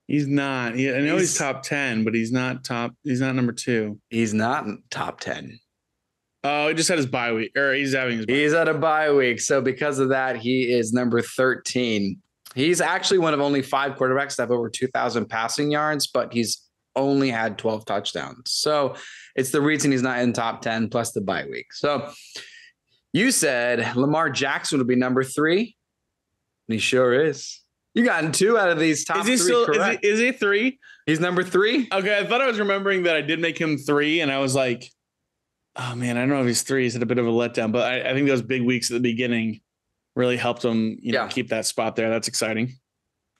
He's not. I know he's top 10, but he's not number 2. He's not top 10. Oh, he just had his bye week, or he's having his bye week. He's at a bye week. So because of that, he is number 13. He's actually one of only 5 quarterbacks that have over 2,000 passing yards, but he's only had 12 touchdowns. So it's the reason he's not in top 10 plus the bye week. So you said Lamar Jackson would be number 3. And he sure is. You gotten 2 out of these top 3 correct. Is he 3? He's number 3. Okay, I thought I was remembering that I did make him 3, and I was like, oh man, I don't know if he's 3. He's had a bit of a letdown, but I think those big weeks at the beginning really helped him, keep that spot there. That's exciting.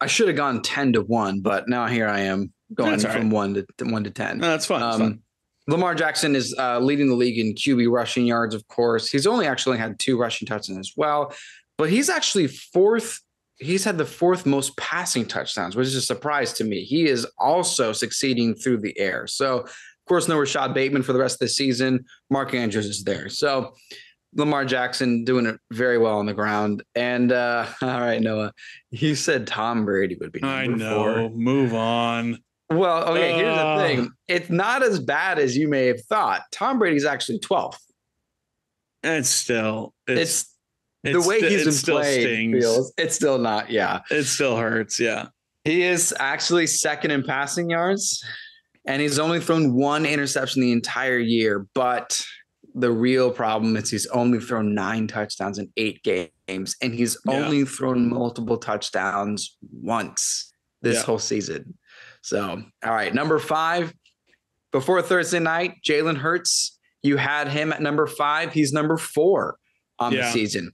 I should have gone 10-1, but now here I am going from 1 to 10. No, that's fun. Lamar Jackson is leading the league in QB rushing yards, of course. He's only actually had 2 rushing touchdowns as well, but he's actually 4th. He's had the 4th most passing touchdowns, which is a surprise to me. He is also succeeding through the air. So, of course, no Rashad Bateman for the rest of the season. Mark Andrews is there. So, Lamar Jackson doing it very well on the ground. And, all right, Noah, you said Tom Brady would be number 4. Move on. Well, okay, here's the thing. It's not as bad as you may have thought. Tom Brady's actually 12th. It's the way he's been playing feels it's still not. Yeah, it still hurts. Yeah, he is actually 2nd in passing yards, and he's only thrown 1 interception the entire year. But the real problem is he's only thrown 9 touchdowns in 8 games, and he's only thrown multiple touchdowns once this whole season. So, all right, number 5 before Thursday night, Jalen Hurts. You had him at number 5. He's number 4. On the season,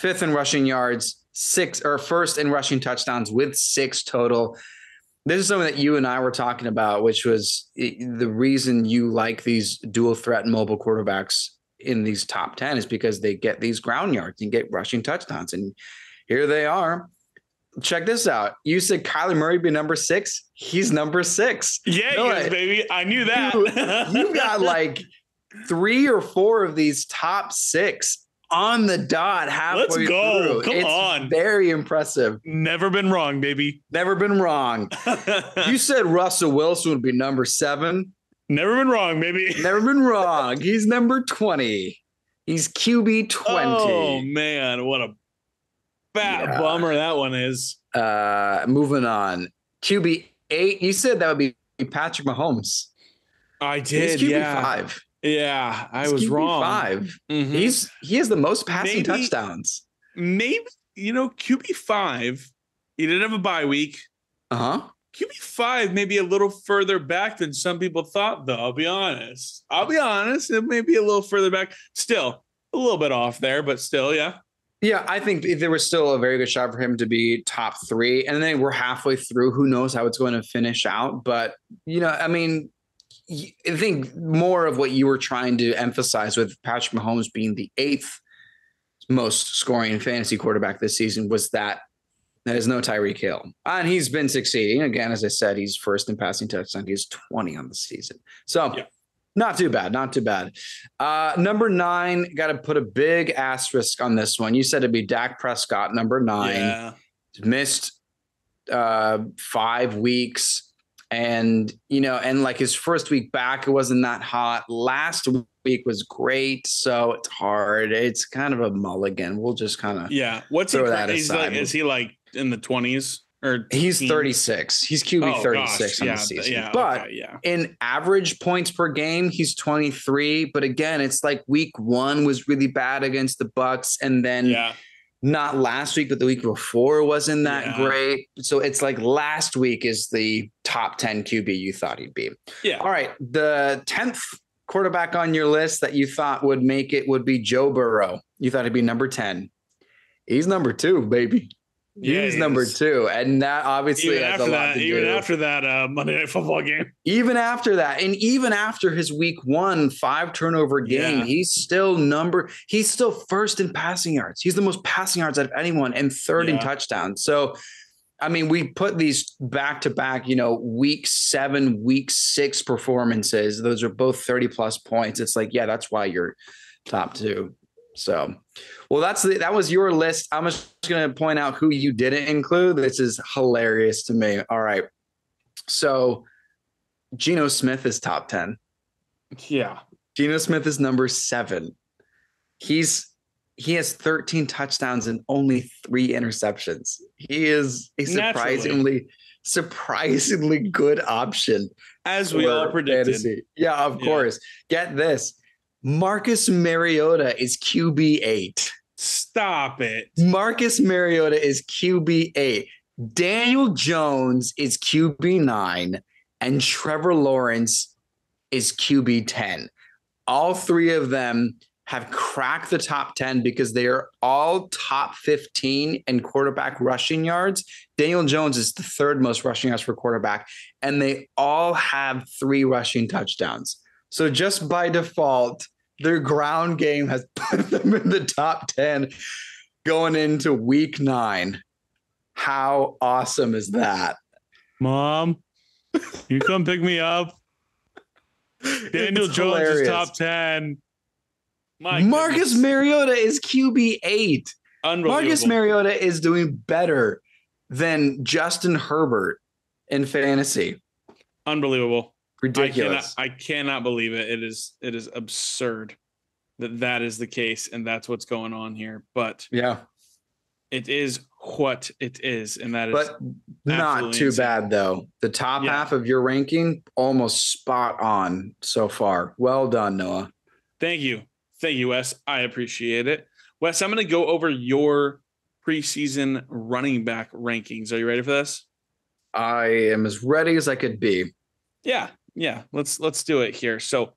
5th in rushing yards, 1st in rushing touchdowns with 6 total. This is something that you and I were talking about, which was the reason you like these dual threat mobile quarterbacks in these top 10 is because they get these ground yards and get rushing touchdowns. And here they are. Check this out. You said Kyler Murray would be number 6. He's number 6. Yeah, he is, baby. I knew that. You got like 3 or 4 of these top 6 on the dot halfway Let's go. through. Come on. Very impressive. Never been wrong, baby. Never been wrong. You said Russell Wilson would be number 7. Never been wrong, baby. Never been wrong. He's number 20. He's QB 20. Oh, man. What a bummer that one is. Moving on. QB 8. You said that would be Patrick Mahomes. I did. He's QB 5. Yeah, I was wrong. 5. Mm-hmm. He has the most passing touchdowns. Maybe, QB 5. He didn't have a bye week. QB 5 may be a little further back than some people thought, though. I'll be honest. It may be a little further back. Still, a little bit off there, but still, yeah. Yeah, I think there was still a very good shot for him to be top 3. And then we're halfway through. Who knows how it's going to finish out? But, I think more of what you were trying to emphasize with Patrick Mahomes being the 8th most scoring fantasy quarterback this season was that there's no Tyreek Hill. And he's been succeeding. Again, as I said, he's first in passing touchdown. He's 20 on the season. So not too bad. Number 9, got to put a big asterisk on this one. You said it'd be Dak Prescott, number 9. Yeah. Missed 5 weeks. And, and like his first week back, it wasn't that hot. Last week was great. So it's hard. It's kind of a mulligan. We'll just kind of What's throw he? That he's aside. like, is he like in the 20s or? He's 36. He's QB 36 on the season. But in average points per game, he's 23. But again, it's like week 1 was really bad against the Bucs, and then not last week, but the week before wasn't that great. So it's like last week is the top 10 QB you thought he'd be. Yeah. All right. The 10th quarterback on your list that you thought would make it would be Joe Burrow. You thought he'd be number 10. He's number 2, baby. He's number 2. And that obviously has a lot to do. Even after that Monday Night Football game. Even after that. And even after his week 1 5 turnover game, he's still first in passing yards. He's the most passing yards out of anyone and 3rd in touchdowns. So, I mean, we put these back-to-back, week 7, week 6 performances. Those are both 30-plus points. It's like, that's why you're top 2. So, well, that was your list. I'm just going to point out who you didn't include. This is hilarious to me. All right. So Geno Smith is top 10. Yeah. Geno Smith is number 7. He has 13 touchdowns and only 3 interceptions. He is a surprisingly good option. As we all predicted. Fantasy. Yeah, of course. Get this. Marcus Mariota is QB 8. Stop it. Marcus Mariota is QB 8. Daniel Jones is QB 9. And Trevor Lawrence is QB 10. All 3 of them have cracked the top 10 because they are all top 15 in quarterback rushing yards. Daniel Jones is the 3rd most rushing yards for quarterback. And they all have 3 rushing touchdowns. So just by default, their ground game has put them in the top 10 going into week 9. How awesome is that? Mom, you come pick me up. Daniel Jones is top 10. Marcus Mariota is QB 8. Marcus Mariota is doing better than Justin Herbert in fantasy. Unbelievable. Ridiculous. I cannot believe it. It is absurd that is the case, and that's what's going on here. But it is what it is, and that is not too bad though. The top half of your ranking almost spot on so far. Well done, Noah. Thank you, Wes. I appreciate it. Wes, I'm going to go over your preseason running back rankings. Are you ready for this? I am as ready as I could be. Yeah, let's do it here. So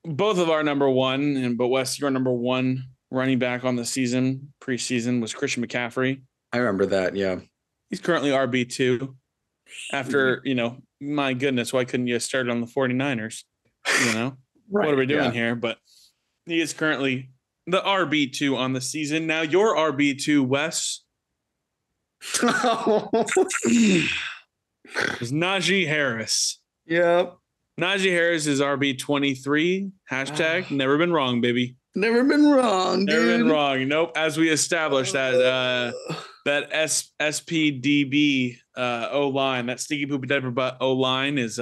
both of our number 1, but Wes, your number 1 running back on the season, preseason, was Christian McCaffrey. I remember that, yeah. He's currently RB2 after, my goodness, why couldn't you have started on the 49ers? Right, what are we doing here? But he is currently the RB2 on the season. Now your RB2, Wes, is Najee Harris. Yep. Najee Harris is RB23. # never been wrong, baby. Never been wrong, Never dude. been wrong. Nope. As we established that SPDB O-line, that stinky poopy diaper butt O-line is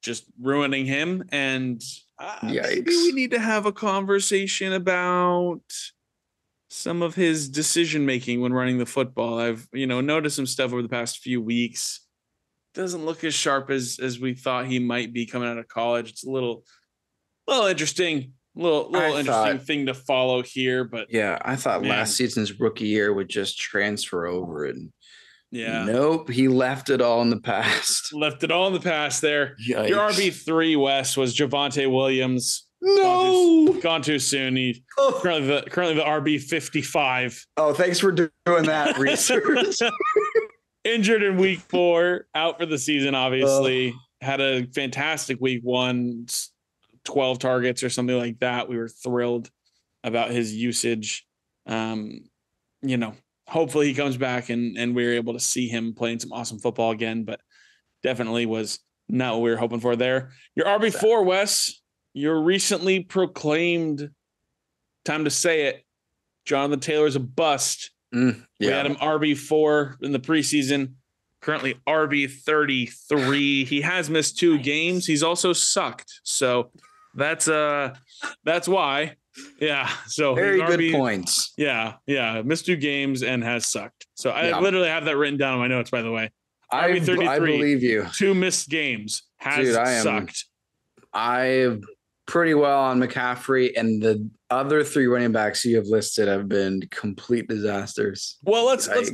just ruining him. And maybe we need to have a conversation about some of his decision making when running the football. I've noticed some stuff over the past few weeks. Doesn't look as sharp as we thought he might be coming out of college. It's a little interesting. Little interesting thing to follow here, but yeah, I thought last season's rookie year would just transfer over, and nope, he left it all in the past. Left it all in the past there. Yikes. Your RB3, Wes, was Javonte Williams. No, gone too soon. He currently the RB 55. Oh, thanks for doing that research. Injured in week 4, out for the season. Obviously, had a fantastic week 1. 12 targets or something like that. We were thrilled about his usage. Hopefully he comes back and we're able to see him playing some awesome football again, but definitely was not what we were hoping for there. Your RB4, Wes, your recently proclaimed, time to say it, Jonathan Taylor's a bust. We had him RB4 in the preseason. Currently RB33. He has missed 2 games. He's also sucked. So that's why. Yeah. So very good points. Yeah. Missed 2 games and has sucked. So I literally have that written down in my notes, by the way. I believe you. 2 missed games. Has sucked. I'm pretty well on McCaffrey, and the other 3 running backs you have listed have been complete disasters. Well, let's get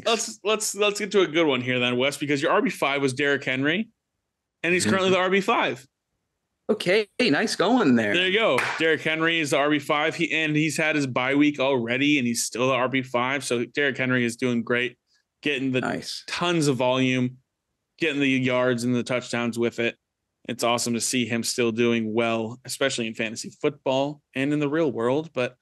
to a good one here then, Wes, because your RB5 was Derrick Henry, and he's currently the RB5. Okay, nice going there. There you go. Derrick Henry is the RB5. He's had his bye week already, and he's still the RB5. So Derrick Henry is doing great, getting the tons of volume, getting the yards and the touchdowns with it. It's awesome to see him still doing well, especially in fantasy football and in the real world. But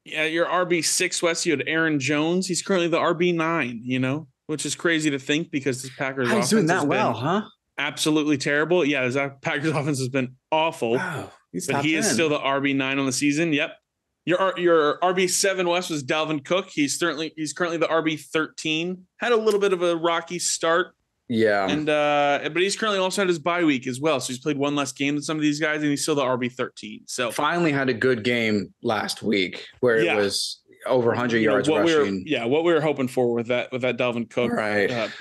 yeah, your RB6, Wes, you had Aaron Jones. He's currently the RB9, which is crazy to think because this Packers offense doing that well, huh? Absolutely terrible. Yeah, the Packers offense has been awful. Wow, but he is still the RB9 on the season. Yep. Your RB7, Wes, was Dalvin Cook. He's currently the RB13. Had a little bit of a rocky start. Yeah. And but he's currently also had his bye week as well. So he's played 1 less game than some of these guys, and he's still the RB13. So finally had a good game last week where it was over 100 yards rushing. What we were hoping for with that Dalvin Cook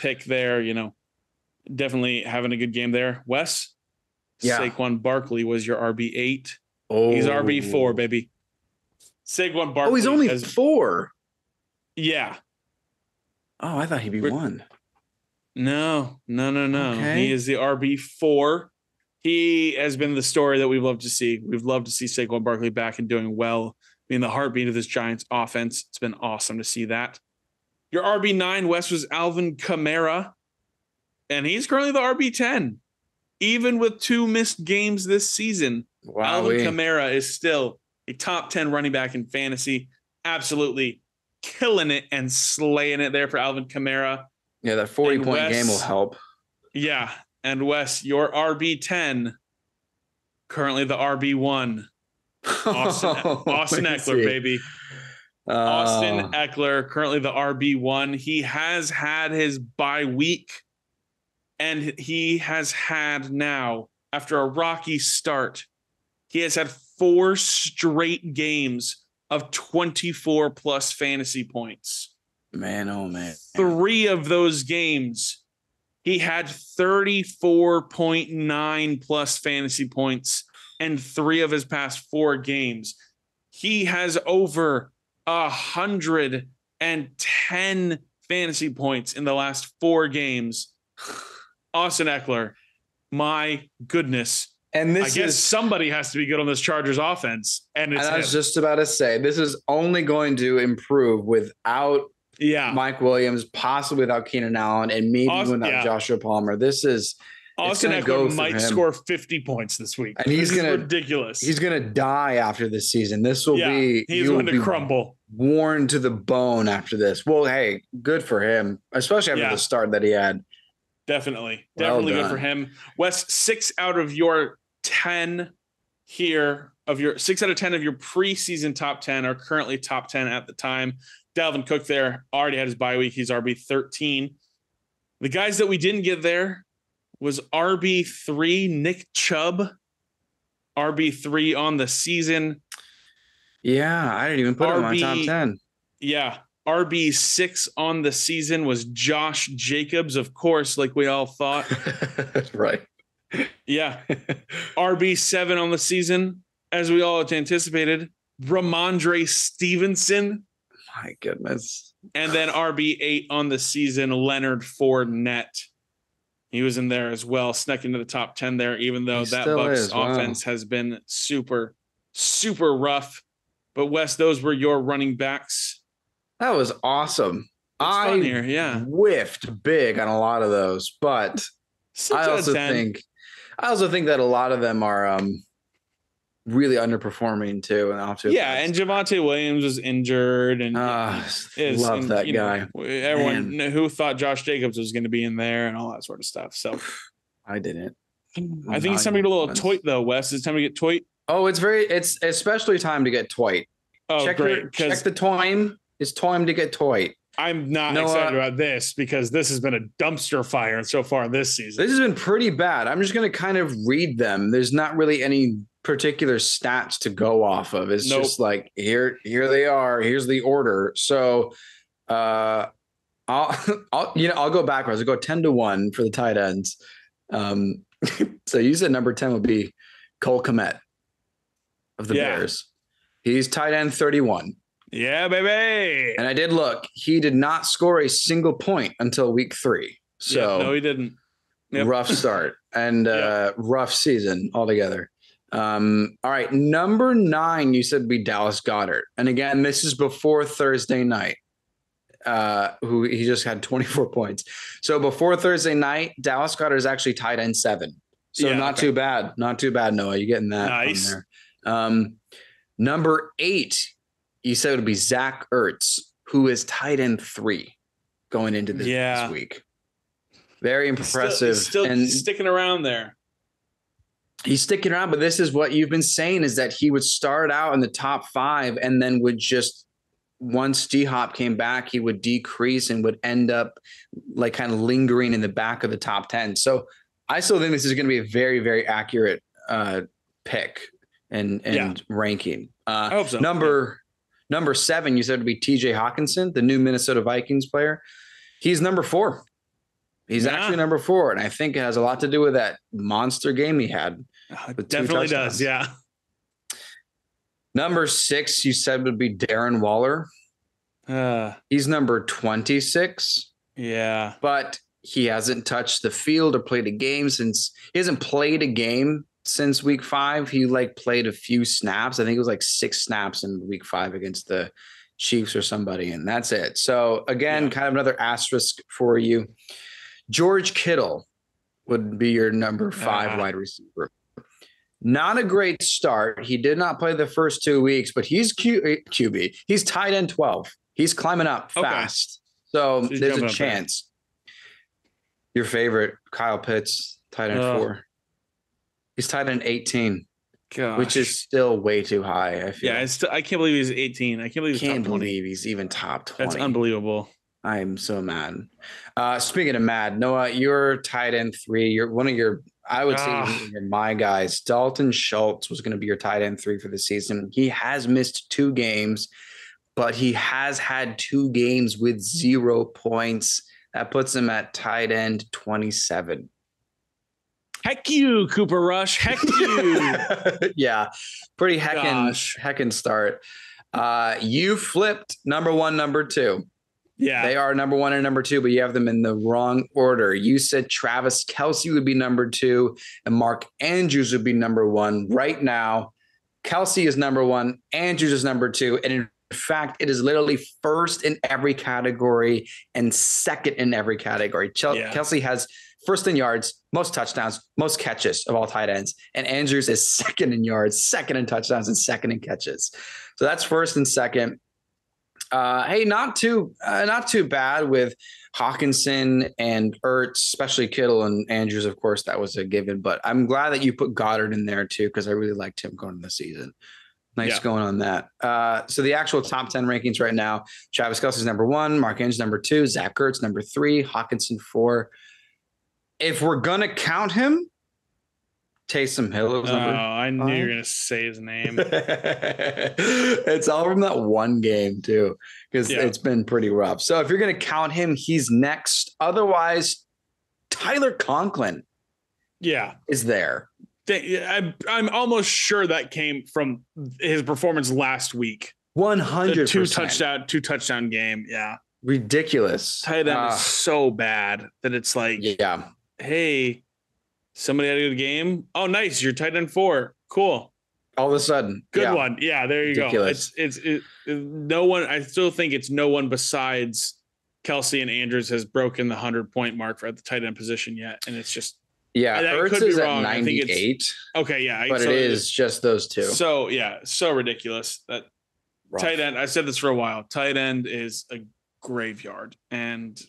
pick there, definitely having a good game there. Wes, Saquon Barkley was your RB8. Oh, he's RB4, baby. Saquon Barkley. Oh, he's only 4. Yeah. Oh, I thought he'd be 1. No. Okay. He is the RB4. He has been the story that we've loved to see. We've loved to see Saquon Barkley back and doing well, being the heartbeat of this Giants offense. It's been awesome to see that. Your RB9, Wes, was Alvin Kamara, and he's currently the RB10. Even with 2 missed games this season, Alvin Kamara is still a top 10 running back in fantasy. Absolutely killing it and slaying it there for Alvin Kamara. Yeah, that 40-point game will help. Yeah. And Wes, your RB10, currently the RB1. Austin Eckler, baby. Austin Eckler, currently the RB1. He has had his bye week, and he has had now, after a rocky start, he has had 4 straight games of 24+ fantasy points. Man, oh man. 3 of those games, he had 34.9+ fantasy points, and 3 of his past 4 games. He has over 110 fantasy points in the last 4 games. Austin Eckler, my goodness. And I guess somebody has to be good on this Chargers offense. And I was just about to say, this is only going to improve without Mike Williams, possibly without Keenan Allen, and maybe without Joshua Palmer. This is Austin Eckler might score 50 points this week. And he's ridiculous. He's going to die after this season. This will be he's going to crumble. Worn to the bone after this. Well, hey, good for him, especially after the start that he had. Definitely good for him. Wes, 6 out of your 10 here of your 6 out of 10 of your preseason top 10 are currently top 10 at the time. Dalvin Cook there already had his bye week. He's RB13. The guys that we didn't get there was RB3 Nick Chubb, RB3 on the season. Yeah, I didn't even put him in my top 10. Yeah. RB6 on the season was Josh Jacobs, of course, like we all thought. Right. Yeah. RB7 on the season, as we all anticipated, Ramondre Stevenson. My goodness. And then RB8 on the season, Leonard Fournette. He was in there as well, snuck into the top 10 there, even though that Bucs offense has been super, super rough. But Wes, those were your running backs. That was awesome. I whiffed big on a lot of those, but I also think that a lot of them are really underperforming too. And Javonte Williams was injured, and love that guy. Everyone who thought Josh Jacobs was going to be in there and all that sort of stuff. So I didn't. I think it's time to get a little Toit though, Wes. It's time to get Toit. Oh, it's especially time to get Toit. Oh, great! Check the time. It's time to get Toit. I'm not excited about this because this has been a dumpster fire so far this season. This has been pretty bad. I'm just going to kind of read them. There's not really any particular stats to go off of. It's just like here they are. Here's the order. So I'll go backwards. I'll go 10-1 for the tight ends. So you said number 10 would be Cole Kmet of the Bears. He's tight end 31. Yeah, baby. And I did look. He did not score a single point until week 3. So no, he didn't. Rough start and rough season altogether. All right, number 9, you said would be Dallas Goedert. And again, this is before Thursday night. Who he just had 24 points. So before Thursday night, Dallas Goedert is actually tight end 7. So not too bad. Not too bad, Noah. You're getting that nice. There. Number 8, you said it would be Zach Ertz, who is tight end 3 going into this week. Very impressive. Still sticking around there. He's sticking around, but this is what you've been saying is that he would start out in the top 5 and then would just, once D-Hop came back, he would decrease and would end up like kind of lingering in the back of the top 10. So I still think this is going to be a very, very accurate pick and ranking. I hope so. Number 7, you said would be TJ Hawkinson, the new Minnesota Vikings player. He's number 4. He's actually number 4. And I think it has a lot to do with that monster game he had. It definitely does. Yeah. Number 6, you said would be Darren Waller. He's number 26. Yeah. But he hasn't touched the field or played a game since week 5. He played a few snaps. I think it was like 6 snaps in week 5 against the Chiefs or somebody. And that's it. So again, kind of another asterisk for you. George Kittle would be your number 5 wide receiver. Not a great start. He did not play the first 2 weeks, but he's QB. He's tight end 12. He's climbing up fast. So there's a chance. Your favorite, Kyle Pitts, tight end 4. He's tight end 18, which is still way too high, I feel. Yeah, I can't believe he's 18. I can't believe he's even top 20. That's unbelievable. I'm so mad. Speaking of mad, Noah, you're tight end 3. You're one of your, I would say, my guys. Dalton Schultz was going to be your tight end 3 for the season. He has missed 2 games, but he has had 2 games with 0 points. That puts him at tight end 27. Heck you, Cooper Rush. Heck you. Yeah, pretty heckin' start. You flipped number 1, number 2. Yeah. They are number 1 and number 2, but you have them in the wrong order. You said Travis Kelce would be number 2 and Mark Andrews would be number 1. Right now, Kelce is number 1, Andrews is number 2. And in fact, it is literally first in every category and second in every category. Kelce has first in yards, most touchdowns, most catches of all tight ends. And Andrews is second in yards, second in touchdowns, and second in catches. So that's first and second. Hey, not too bad with Hawkinson and Ertz, especially Kittle and Andrews, of course, that was a given. But I'm glad that you put Goddard in there too, because I really liked him going into the season. Nice going on that. So the actual top 10 rankings right now, Travis Kelce's number 1, Mark Andrews number 2, Zach Ertz number 3, Hawkinson 4. If we're going to count him, Taysom Hill is number 5. I knew you were going to say his name. It's all from that one game too, because it's been pretty rough. So if you're going to count him, he's next. Otherwise, Tyler Conklin is there. I'm almost sure that came from his performance last week. 100%. Two touchdown game. Yeah. Ridiculous. Tight end is so bad that it's like, hey, somebody had a good game. Oh, nice. You're tight end 4. Cool. All of a sudden. Good one. Yeah, there you go. It's no one. I still think it's no one besides Kelce and Andrews has broken the 100-point mark at the tight end position yet. And it's just, Ertz is at 98. Okay, yeah. But it is just those two. So, so ridiculous. That tight end, I said this for a while, tight end is a graveyard. And,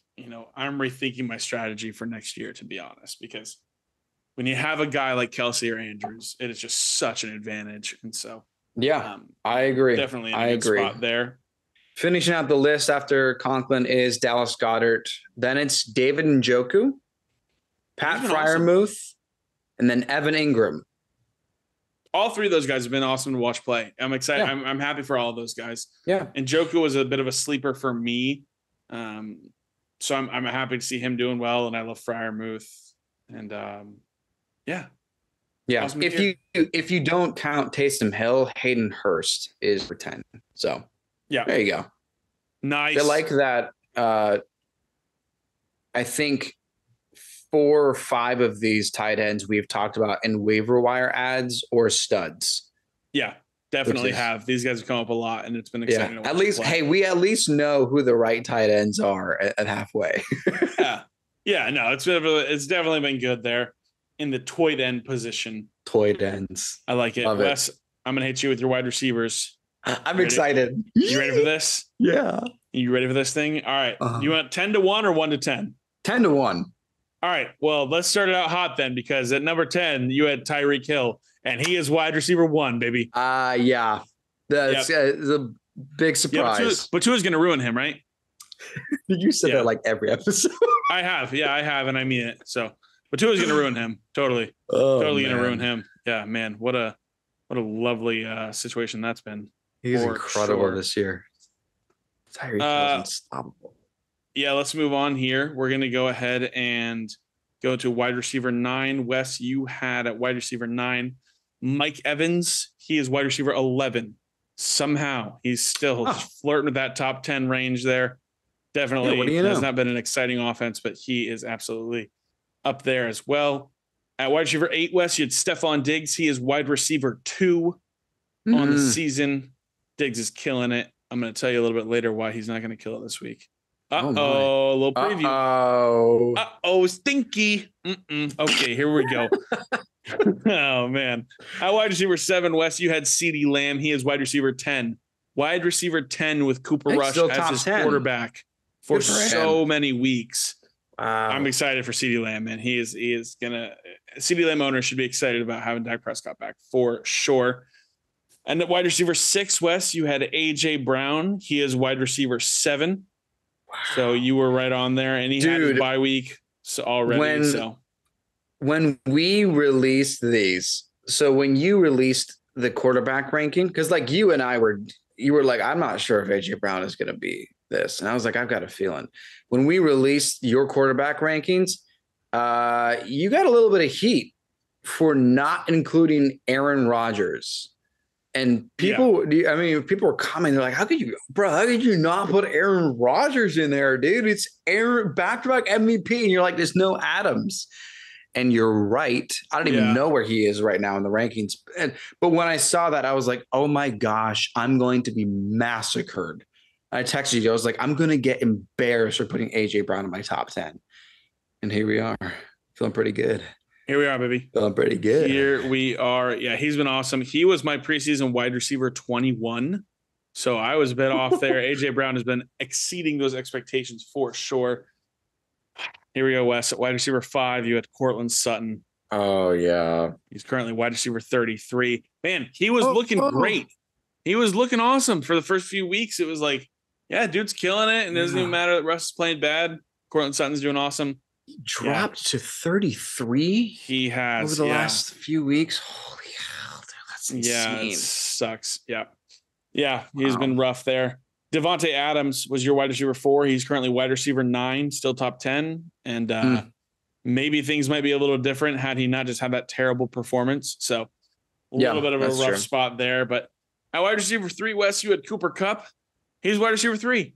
I'm rethinking my strategy for next year, to be honest, because when you have a guy like Kelce or Andrews, it is just such an advantage. And so, I agree. Definitely a good spot there. Finishing out the list after Conklin is Dallas Goedert. Then it's David Njoku, Pat Freiermuth, and then Evan Ingram. All three of those guys have been awesome to watch play. I'm excited. Yeah. I'm happy for all of those guys. Yeah. And Njoku was a bit of a sleeper for me. So I'm happy to see him doing well. And I love Freiermuth. And awesome. If you don't count Taysom Hill, Hayden Hurst is for 10. So there you go. Nice. I like that. I think 4 or 5 of these tight ends we've talked about in waiver wire ads or studs. Yeah, definitely have. These guys have come up a lot, and it's been exciting to watch. At least, we at least know who the right tight ends are at halfway. No, it's definitely been good there in the toy end position. Toy ends. I like it. Love Wes, it. I'm going to hit you with your wide receivers. I'm excited. You ready for this? Yeah. You ready for this thing? All right. You want 10 to 1 or 1 to 10? 10 to 1. All right. Well, let's start it out hot then, because at number 10, you had Tyreek Hill, and he is wide receiver 1, baby. Yeah. That's the big surprise. But Tua's going to ruin him, right? You said that like every episode. I have. Yeah, I have, and I mean it. So, but Tua's going to ruin him. Totally. Totally going to ruin him. Yeah, man. What a lovely situation that's been. He's incredible this year. Tyreek Hill's unstoppable. Yeah, let's move on here. We're going to go ahead and go to wide receiver 9. Wes, you had at wide receiver 9 Mike Evans. He is wide receiver 11. Somehow he's still flirting with that top 10 range there. Definitely has not been an exciting offense, but he is absolutely up there as well. At wide receiver 8, Wes, you had Stephon Diggs. He is wide receiver 2 on the season. Diggs is killing it. I'm going to tell you a little bit later why he's not going to kill it this week. A little preview. Stinky. Okay, here we go. Oh, man. At wide receiver 7, Wes, you had CeeDee Lamb. He is wide receiver 10. Wide receiver 10 with Cooper Rush as his quarterback for so many weeks. Wow. I'm excited for CeeDee Lamb, man. He is gonna. CeeDee Lamb owners should be excited about having Dak Prescott back for sure. And at wide receiver 6, Wes, you had AJ Brown. He is wide receiver 7. Wow. So you were right on there, and he had his bye week already. When we released these, so when you released the quarterback ranking, because like you and I you were like, I'm not sure if AJ Brown is going to be this, and I was like, I've got a feeling. When we released your quarterback rankings, you got a little bit of heat for not including Aaron Rodgers. And people were commenting, they're like, how could you not put Aaron Rodgers in there, dude? It's Aaron back-to-back MVP. And you're like, there's no Adams. And you're right. I don't even know where he is right now in the rankings. But when I saw that, I was like, oh my gosh, I'm going to be massacred. I texted you. I was like, I'm going to get embarrassed for putting AJ Brown in my top 10. And here we are, feeling pretty good. Here we are, baby. Feeling pretty good. Here we are. Yeah, he's been awesome. He was my preseason wide receiver 21. So I was a bit off there. AJ Brown has been exceeding those expectations for sure. Here we go, Wes. At wide receiver 5, you had Cortland Sutton. Oh, yeah. He's currently wide receiver 33. Man, he was looking great. He was looking awesome for the first few weeks. It was like, yeah, dude's killing it. And it doesn't even matter that Russ is playing bad. Cortland Sutton's doing awesome. He dropped to 33. He has over the last few weeks. Holy hell, dude, that's insane. Yeah, it sucks. Yeah, he's been rough there. Devontae Adams was your wide receiver 4. He's currently wide receiver 9, still top 10. And maybe things might be a little different had he not just had that terrible performance. So a little bit of a rough spot there. But at wide receiver 3, Wes, you had Cooper Kupp. He's wide receiver 3.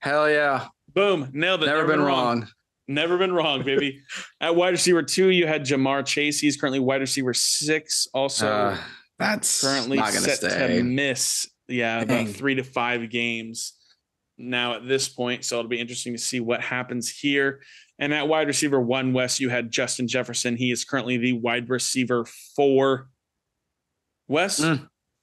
Hell yeah. Boom. Nailed it. Never been wrong. Never been wrong, baby. At wide receiver 2, you had Jamar Chase. He's currently wide receiver 6. Also, that's currently not gonna set stay. to miss. Yeah, about 3 to 5 games now at this point. So it'll be interesting to see what happens here. And at wide receiver 1, Wes, you had Justin Jefferson. He is currently the wide receiver 4. Wes,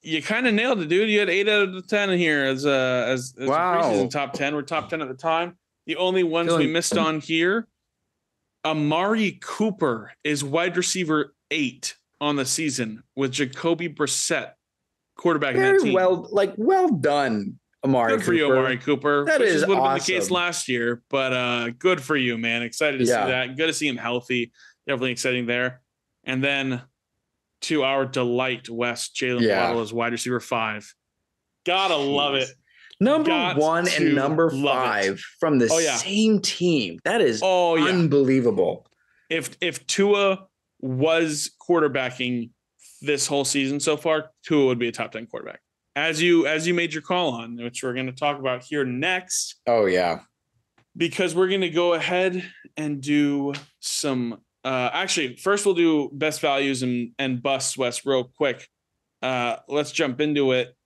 you kind of nailed it, dude. You had 8 out of the 10 in here as preseason top 10. We're top 10 at the time. The only ones we missed on here, Amari Cooper is wide receiver 8 on the season with Jacoby Brissett quarterbacking that team. Well done, Amari Cooper. Good for you, Amari Cooper. That is would have awesome. been the case last year, but good for you, man. Excited to see that. Good to see him healthy. Definitely exciting there. And then to our delight, Wes, Jalen Waddle is wide receiver 5. Gotta love it. Number 1 and number 5 from the same team. That is unbelievable. If Tua was quarterbacking this whole season so far, Tua would be a top 10 quarterback. As you made your call on, which we're going to talk about here next. Oh, yeah. Because we're going to go ahead and do some actually, first we'll do best values and busts, Wes, real quick. Let's jump into it.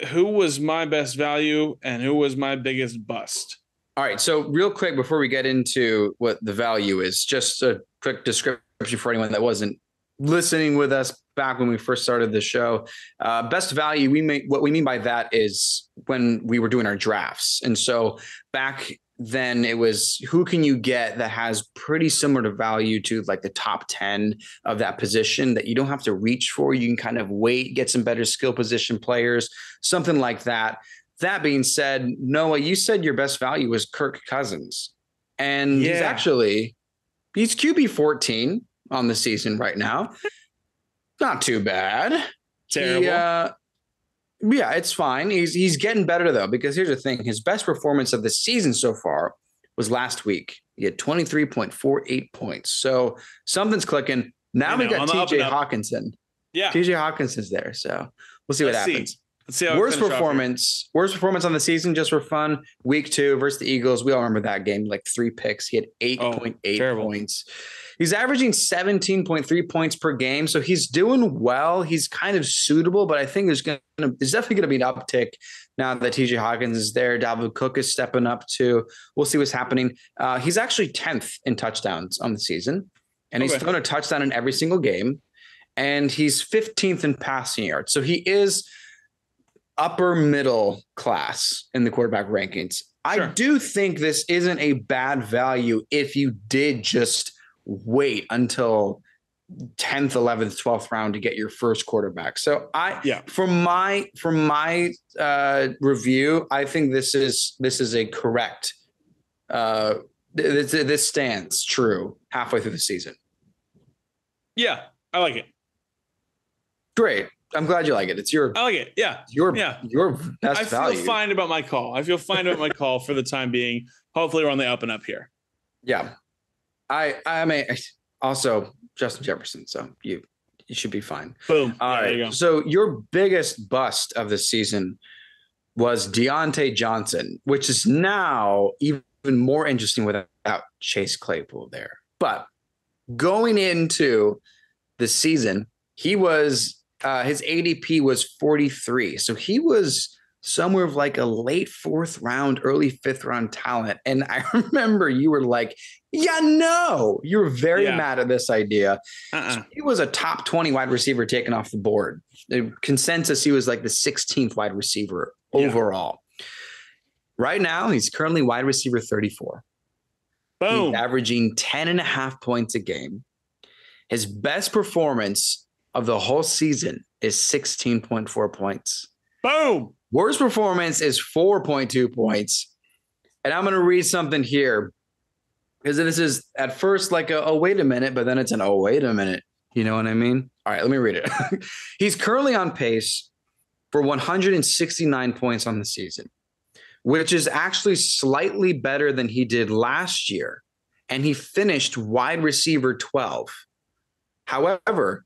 Who was my best value and who was my biggest bust? All right. So real quick, before we get into what the value is, just a quick description for anyone that wasn't listening with us back when we first started the show. Best value, what we mean by that is when we were doing our drafts. And so back then it was who can you get that has pretty similar to value to like the top 10 of that position that you don't have to reach for. You can kind of wait, get some better skill position players, something like that. That being said, Noah, you said your best value was Kirk Cousins. And he's QB 14 on the season right now. Not too bad. Terrible. Yeah, it's fine. He's getting better though, because here's the thing. His best performance of the season so far was last week. He had 23.48 points. So something's clicking. Now we got TJ Hawkinson. Yeah. TJ Hawinson's there. So we'll see what happens. Let's see how worst performance on the season, just for fun. Week 2 versus the Eagles. We all remember that game, like 3 picks. He had 8.8 points. He's averaging 17.3 points per game. So he's doing well. He's kind of suitable, but I think there's definitely going to be an uptick now that TJ Hawkins is there. Dalvin Cook is stepping up too. We'll see what's happening. He's actually 10th in touchdowns on the season, and he's thrown a touchdown in every single game. And he's 15th in passing yards. So he is upper middle class in the quarterback rankings. Sure. I do think this isn't a bad value if you did just wait until 10th, 11th, 12th round to get your first quarterback. So from my review, I think this is a correct. This stands true halfway through the season. Yeah, I like it. Great. I'm glad you like it. I like it. Yeah. Your best value. I feel fine about my call. For the time being. Hopefully we're on the up and up here. Yeah. I mean, also Justin Jefferson. So you should be fine. Boom. All right. There you go. So your biggest bust of the season was Deontay Johnson, which is now even more interesting without Chase Claypool there. But going into the season, he was his ADP was 43. So he was somewhere of like a late 4th round, early 5th round talent. And I remember you were like, you were very mad at this idea. So he was a top 20 wide receiver taken off the board. The consensus, he was like the 16th wide receiver overall. Right now, he's currently wide receiver 34. Boom. He's averaging 10.5 points a game. His best performance of the whole season is 16.4 points. Boom. Worst performance is 4.2 points. And I'm going to read something here because this is at first like wait a minute, but then it's an, oh, wait a minute. You know what I mean? All right, let me read it. He's currently on pace for 169 points on the season, which is actually slightly better than he did last year. And he finished wide receiver 12. However,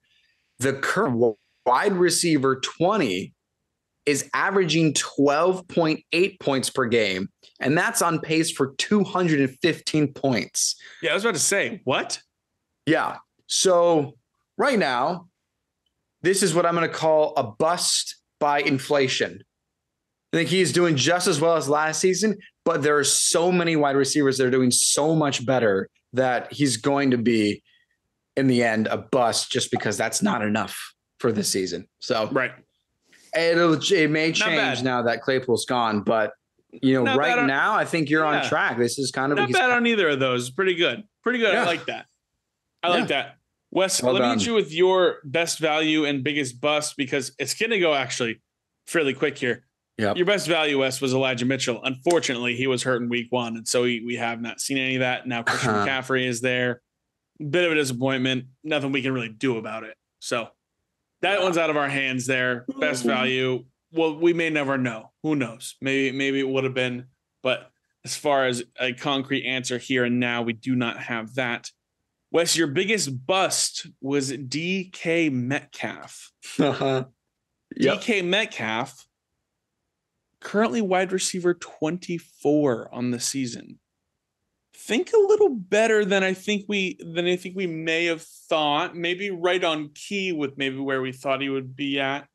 the current wide receiver 20 is averaging 12.8 points per game. And that's on pace for 215 points. Yeah, I was about to say, what? Yeah. So right now, this is what I'm going to call a bust by inflation. I think he's doing just as well as last season, but there are so many wide receivers that are doing so much better that he's going to be, in the end, a bust just because that's not enough for this season. So right. It may change now that Claypool's gone, but right now I think you're on track. This is kind of not bad on either of those. Pretty good. Yeah. I like that. I like that. Wes, let me hit you with your best value and biggest bust because it's going to go actually fairly quick here. Yep. Your best value, Wes, was Elijah Mitchell. Unfortunately, he was hurt in week 1, and so we have not seen any of that. Now Christian McCaffrey is there. Bit of a disappointment. Nothing we can really do about it. So that one's out of our hands there. Best value. Well, we may never know. Who knows? Maybe it would have been. But as far as a concrete answer here and now, we do not have that. Wes, your biggest bust was DK Metcalf. Yep. DK Metcalf, currently wide receiver 24 on the season. Think a little better than I think we may have thought. Maybe right on key with maybe where we thought he would be at.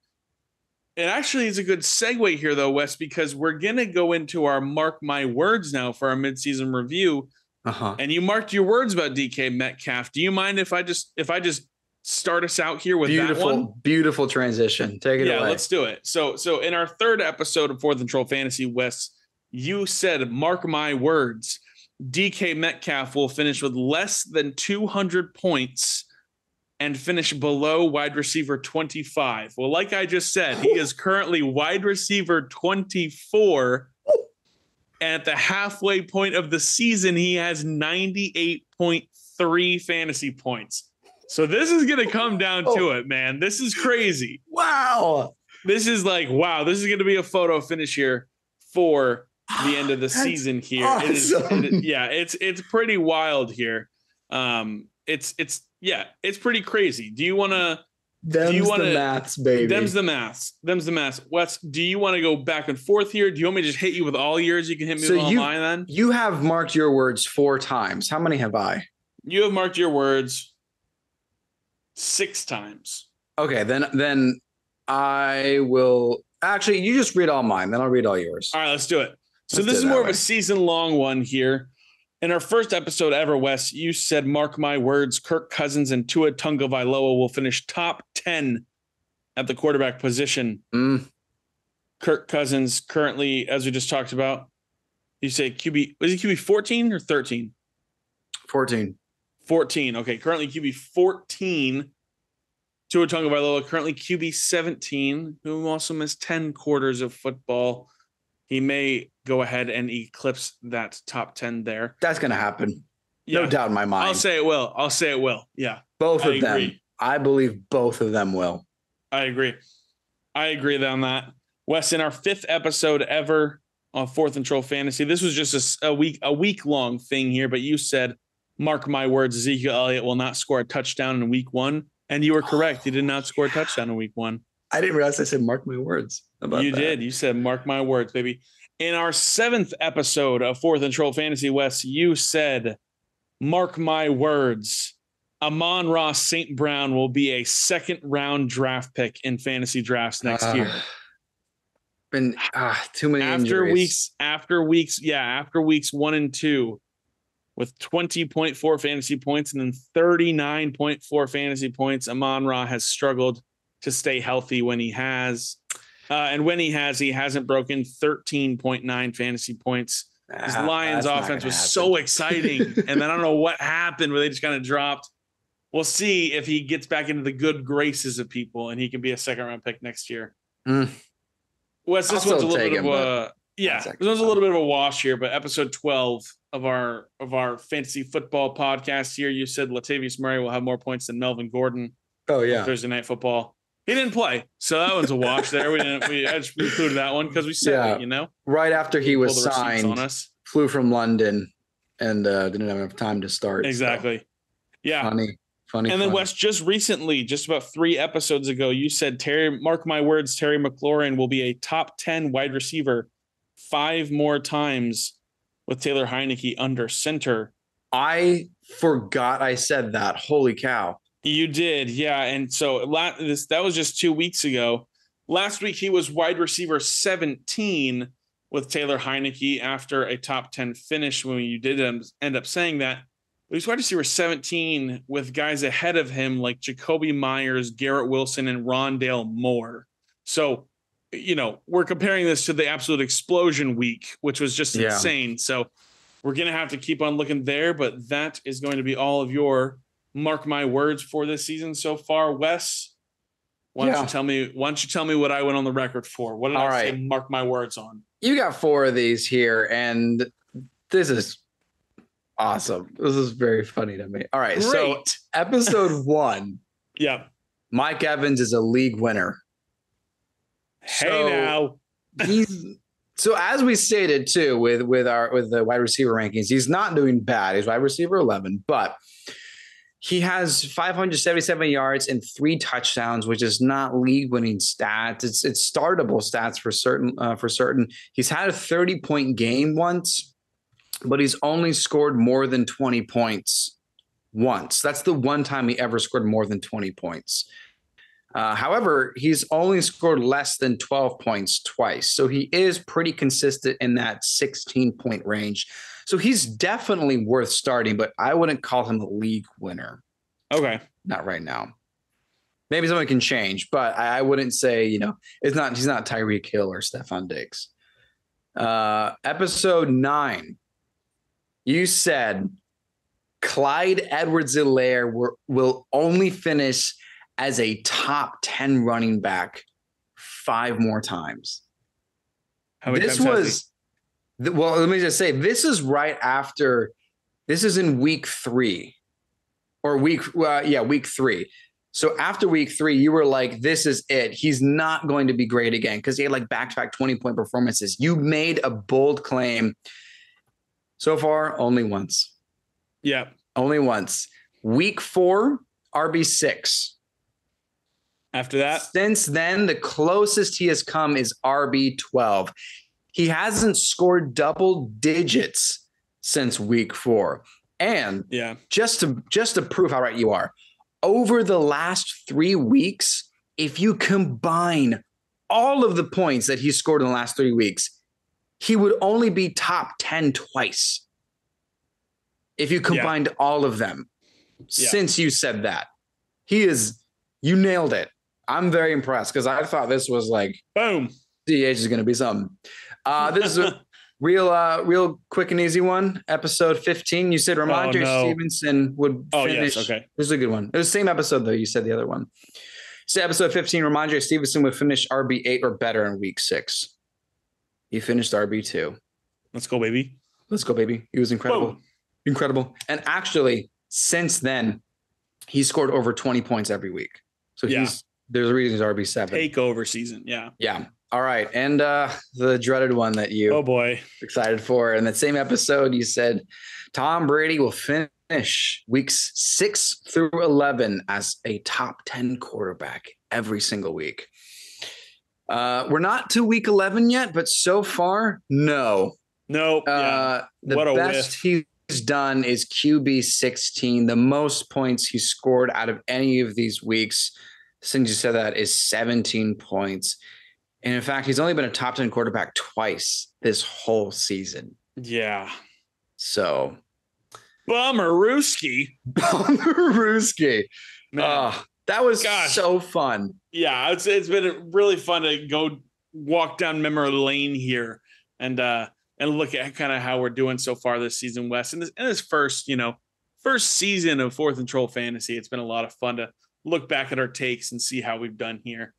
It actually is a good segue here, though, Wes, because we're gonna go into our mark my words now for our midseason review. And you marked your words about DK Metcalf. Do you mind if I just start us out here with that one? Beautiful transition. Take it away. Yeah, let's do it. So in our third episode of 4th and Troll Fantasy, Wes, you said, mark my words, DK Metcalf will finish with less than 200 points and finish below wide receiver 25. Well, like I just said, he is currently wide receiver 24. And at the halfway point of the season, he has 98.3 fantasy points. So this is going to come down to it, man. This is crazy. Wow. This is like, wow, this is going to be a photo finish here for the end of the season here. Awesome. It's pretty wild here. It's pretty crazy. Do you want to the maths, baby. Them's the maths. Wes, do you want to go back and forth here? Do you want me to just hit you with all yours? You can hit me with all mine then. You have marked your words 4 times. How many have I? You have marked your words 6 times. Okay, then I will actually, you just read all mine, then I'll read all yours. All right, let's do it. So this is more of a season-long one here. In our first episode ever, Wes, you said, mark my words, Kirk Cousins and Tua Tagovailoa will finish top 10 at the quarterback position. Kirk Cousins currently, as we just talked about, you say QB, was he QB 14 or 13? 14. 14. Okay, currently QB 14. Tua Tagovailoa currently QB 17, who also missed 10 quarters of football. He may go ahead and eclipse that top 10 there. That's going to happen. Yeah. No doubt in my mind. I'll say it will. Yeah. Both of them. I believe both of them will. I agree on that. Wes, in our 5th episode ever on 4th and Troll Fantasy, this was just a week-long thing here, but you said, mark my words, Ezekiel Elliott will not score a touchdown in week 1. And you were correct. He did not score a touchdown in week 1. I didn't realize I said mark my words. You did. You said mark my words, baby. In our 7th episode of 4th and Troll Fantasy, Wes, you said, mark my words, Amon-Ra St. Brown will be a 2nd-round draft pick in fantasy drafts next year. Been too many injuries. After weeks 1 and 2, with 20.4 fantasy points and then 39.4 fantasy points, Amon-Ra has struggled to stay healthy when he has. And when he hasn't broken 13.9 fantasy points This Lions offense was so exciting. And then I don't know what happened where they just kind of dropped. We'll see if he gets back into the good graces of people and he can be a second-round pick next year. Wes, this one's a little bit of a this one's a little bit of a wash here, but episode 12 of our fantasy football podcast here, you said Latavius Murray will have more points than Melvin Gordon. Oh yeah, Thursday Night Football. He didn't play, so that one's a wash there. I just included that one because we said it, right after he was signed, on us. Flew from London and didn't have enough time to start. Exactly. So. Yeah. Funny. And then Wes, just recently, just about 3 episodes ago, you said mark my words, Terry McLaurin will be a top 10 wide receiver 5 more times with Taylor Heineke under center. I forgot I said that. Holy cow. You did, yeah. And so that was just 2 weeks ago. Last week, he was wide receiver 17 with Taylor Heineke after a top 10 finish when you did end up saying that. But he's wide receiver 17 with guys ahead of him like Jacoby Myers, Garrett Wilson, and Rondale Moore. So, we're comparing this to the absolute explosion week, which was just insane. So we're going to have to keep on looking there, but that is going to be all of your mark my words for this season so far. Wes, why don't you tell me what I went on the record for? What did I say mark my words on? You got 4 of these here, and this is awesome. This is very funny to me. All right. Great. So episode 1. Yeah. Mike Evans is a league winner. So as we stated too, with the wide receiver rankings, he's not doing bad. He's wide receiver 11, but he has 577 yards and 3 touchdowns, which is not league-winning stats. It's startable stats for certain. He's had a 30-point game once, but he's only scored more than 20 points once. That's the one time he ever scored more than 20 points. However, he's only scored less than 12 points twice. So he is pretty consistent in that 16-point range. So he's definitely worth starting, but I wouldn't call him a league winner. Okay. Not right now. Maybe someone can change, but I wouldn't say, he's not Tyreek Hill or Stephon Diggs. Episode 9, you said Clyde Edwards-Helaire will only finish as a top 10 running back 5 more times. How many times has he? Well, let me just say, this is in week 3 or week 3. So after week 3, you were like, this is it. He's not going to be great again because he had like back-to-back 20-point performances. You made a bold claim. So far, only once. Yeah. Only once. Week 4, RB6. After that? Since then, the closest he has come is RB12. He hasn't scored double digits since week 4. And just to prove how right you are, over the last 3 weeks, if you combine all of the points that he scored in the last 3 weeks, he would only be top 10 twice. If you combined all of them since you said that. You nailed it. I'm very impressed because I thought this was like, boom, DH is going to be something. This is a real quick and easy one. Episode 15. You said Ramondre Stevenson would finish. Yes, okay. This is a good one. It was the same episode though. You said the other one. So episode 15, Ramondre Stevenson would finish RB8 or better in week 6. He finished RB2. Let's go, baby. He was incredible. Whoa. Incredible. And actually, since then, he scored over 20 points every week. So there's a reason he's RB7. Takeover season. Yeah. Yeah. All right. And the dreaded one that you excited for. In that same episode, you said Tom Brady will finish weeks 6 through 11 as a top 10 quarterback every single week. We're not to week 11 yet, but so far, no. The best he's done is QB 16. The most points he scored out of any of these weeks since you said that is 17 points. And in fact, he's only been a top 10 quarterback twice this whole season. Yeah. So. Bummerooski. That was so fun. Yeah, it's been really fun to go walk down memory lane here. And and look at kind of how we're doing so far this season, Wes. And this first, first season of Fourth and Troll Fantasy, it's been a lot of fun to look back at our takes and see how we've done here.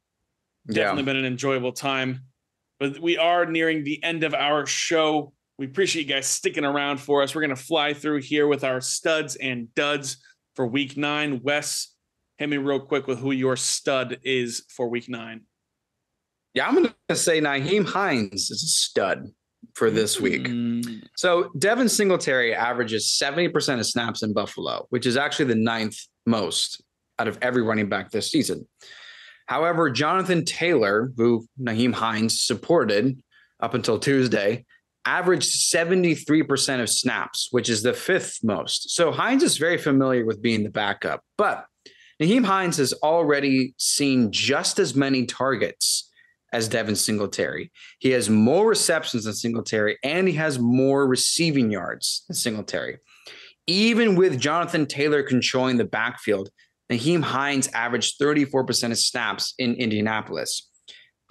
Definitely been an enjoyable time. But we are nearing the end of our show. We appreciate you guys sticking around for us. We're going to fly through here with our studs and duds for week 9. Wes, hit me real quick with who your stud is for week 9. Yeah, I'm going to say Nyheim Hines is a stud for this week. So Devin Singletary averages 70% of snaps in Buffalo, which is actually the 9th most out of every running back this season. However, Jonathan Taylor, who Nyheim Hines supported up until Tuesday, averaged 73% of snaps, which is the 5th most. So Hines is very familiar with being the backup. But Nyheim Hines has already seen just as many targets as Devin Singletary. He has more receptions than Singletary, and he has more receiving yards than Singletary. Even with Jonathan Taylor controlling the backfield, Nyheim Hines averaged 34% of snaps in Indianapolis.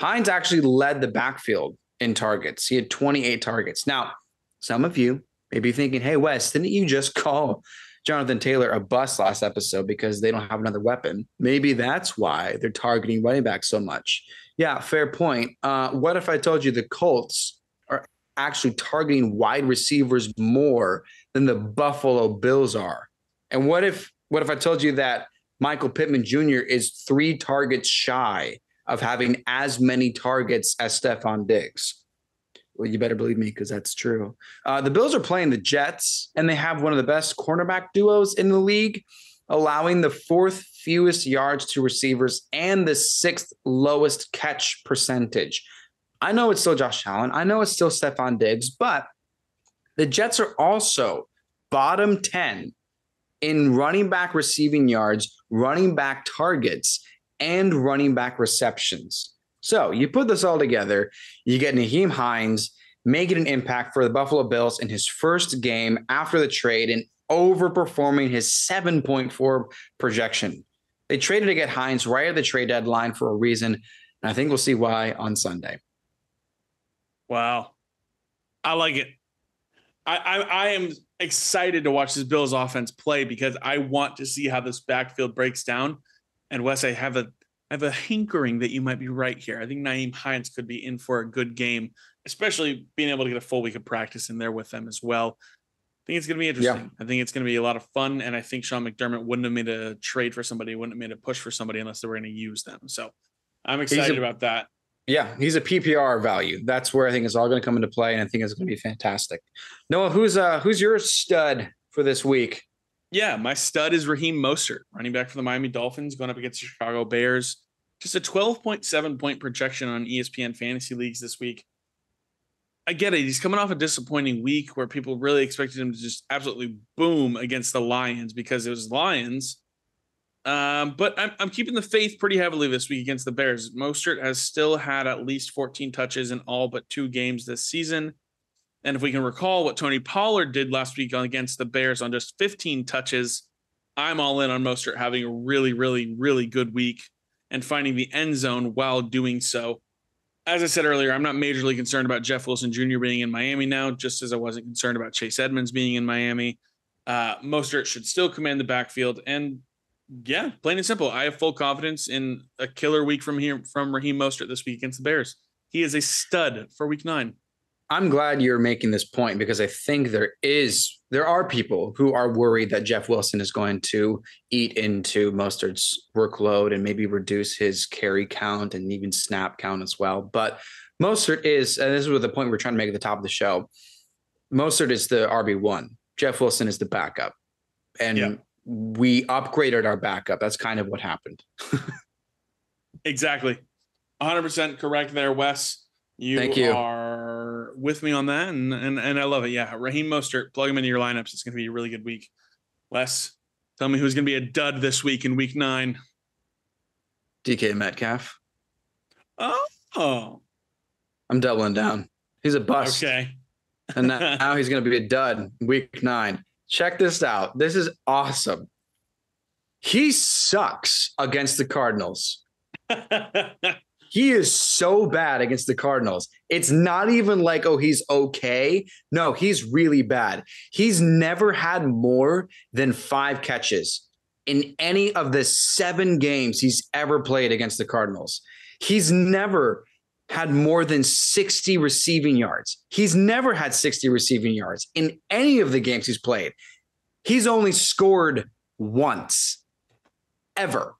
Hines actually led the backfield in targets. He had 28 targets. Now, some of you may be thinking, hey, Wes, didn't you just call Jonathan Taylor a bust last episode because they don't have another weapon? Maybe that's why they're targeting running back so much. Yeah, fair point. What if I told you the Colts are actually targeting wide receivers more than the Buffalo Bills are? And what if I told you that Michael Pittman Jr. is 3 targets shy of having as many targets as Stephon Diggs? Well, you better believe me, because that's true. The Bills are playing the Jets, and they have one of the best cornerback duos in the league, allowing the 4th fewest yards to receivers and the 6th lowest catch percentage. I know it's still Josh Allen. I know it's still Stephon Diggs, but the Jets are also bottom 10 in running back receiving yards, running back targets, and running back receptions. So you put this all together, you get Nyheim Hines making an impact for the Buffalo Bills in his first game after the trade and overperforming his 7.4 projection. They traded to get Hines right at the trade deadline for a reason, and I think we'll see why on Sunday. Wow. I like it. I am excited to watch this Bills offense play because I want to see how this backfield breaks down. And Wes, I have a hankering that you might be right here. I think Nyheim Hines could be in for a good game, especially being able to get a full week of practice in there with them as well. I think it's going to be interesting. Yeah. I think it's going to be a lot of fun. And I think Sean McDermott wouldn't have made a trade for somebody, wouldn't have made a push for somebody unless they were going to use them. So I'm excited about that. Yeah, he's a PPR value. That's where I think it's all going to come into play, and I think it's going to be fantastic. Noah, who's your stud for this week? Yeah, my stud is Raheem Mostert, running back for the Miami Dolphins, going up against the Chicago Bears. Just a 12.7 point projection on ESPN Fantasy Leagues this week. I get it. He's coming off a disappointing week where people really expected him to just absolutely boom against the Lions because it was Lions. But I'm keeping the faith pretty heavily this week against the Bears. Mostert has still had at least 14 touches in all but 2 games this season. And if we can recall what Tony Pollard did last week against the Bears on just 15 touches, I'm all in on Mostert having a really, really, really good week and finding the end zone while doing so. As I said earlier, I'm not majorly concerned about Jeff Wilson Jr. being in Miami now, just as I wasn't concerned about Chase Edmonds being in Miami. Mostert should still command the backfield. And yeah, plain and simple, I have full confidence in a killer week from Raheem Mostert this week against the Bears. He is a stud for week 9. I'm glad you're making this point because I think there are people who are worried that Jeff Wilson is going to eat into Mostert's workload and maybe reduce his carry count and even snap count as well. But Mostert is, and this is the point we're trying to make at the top of the show, Mostert is the RB1. Jeff Wilson is the backup. And we upgraded our backup. That's kind of what happened. Exactly. 100% correct there, Wes. Thank you. Are with me on that, and I love it. Yeah, Raheem Mostert, plug him into your lineups. It's going to be a really good week. Wes, tell me who's going to be a dud this week in week 9. DK Metcalf. Oh. I'm doubling down. He's a bust. Okay. And now he's going to be a dud week 9. Check this out. This is awesome. He sucks against the Cardinals. He is so bad against the Cardinals. It's not even like, oh, he's okay. No, he's really bad. He's never had more than 5 catches in any of the 7 games he's ever played against the Cardinals. He's never had more than 60 receiving yards. He's never had 60 receiving yards in any of the games he's played. He's only scored once, ever,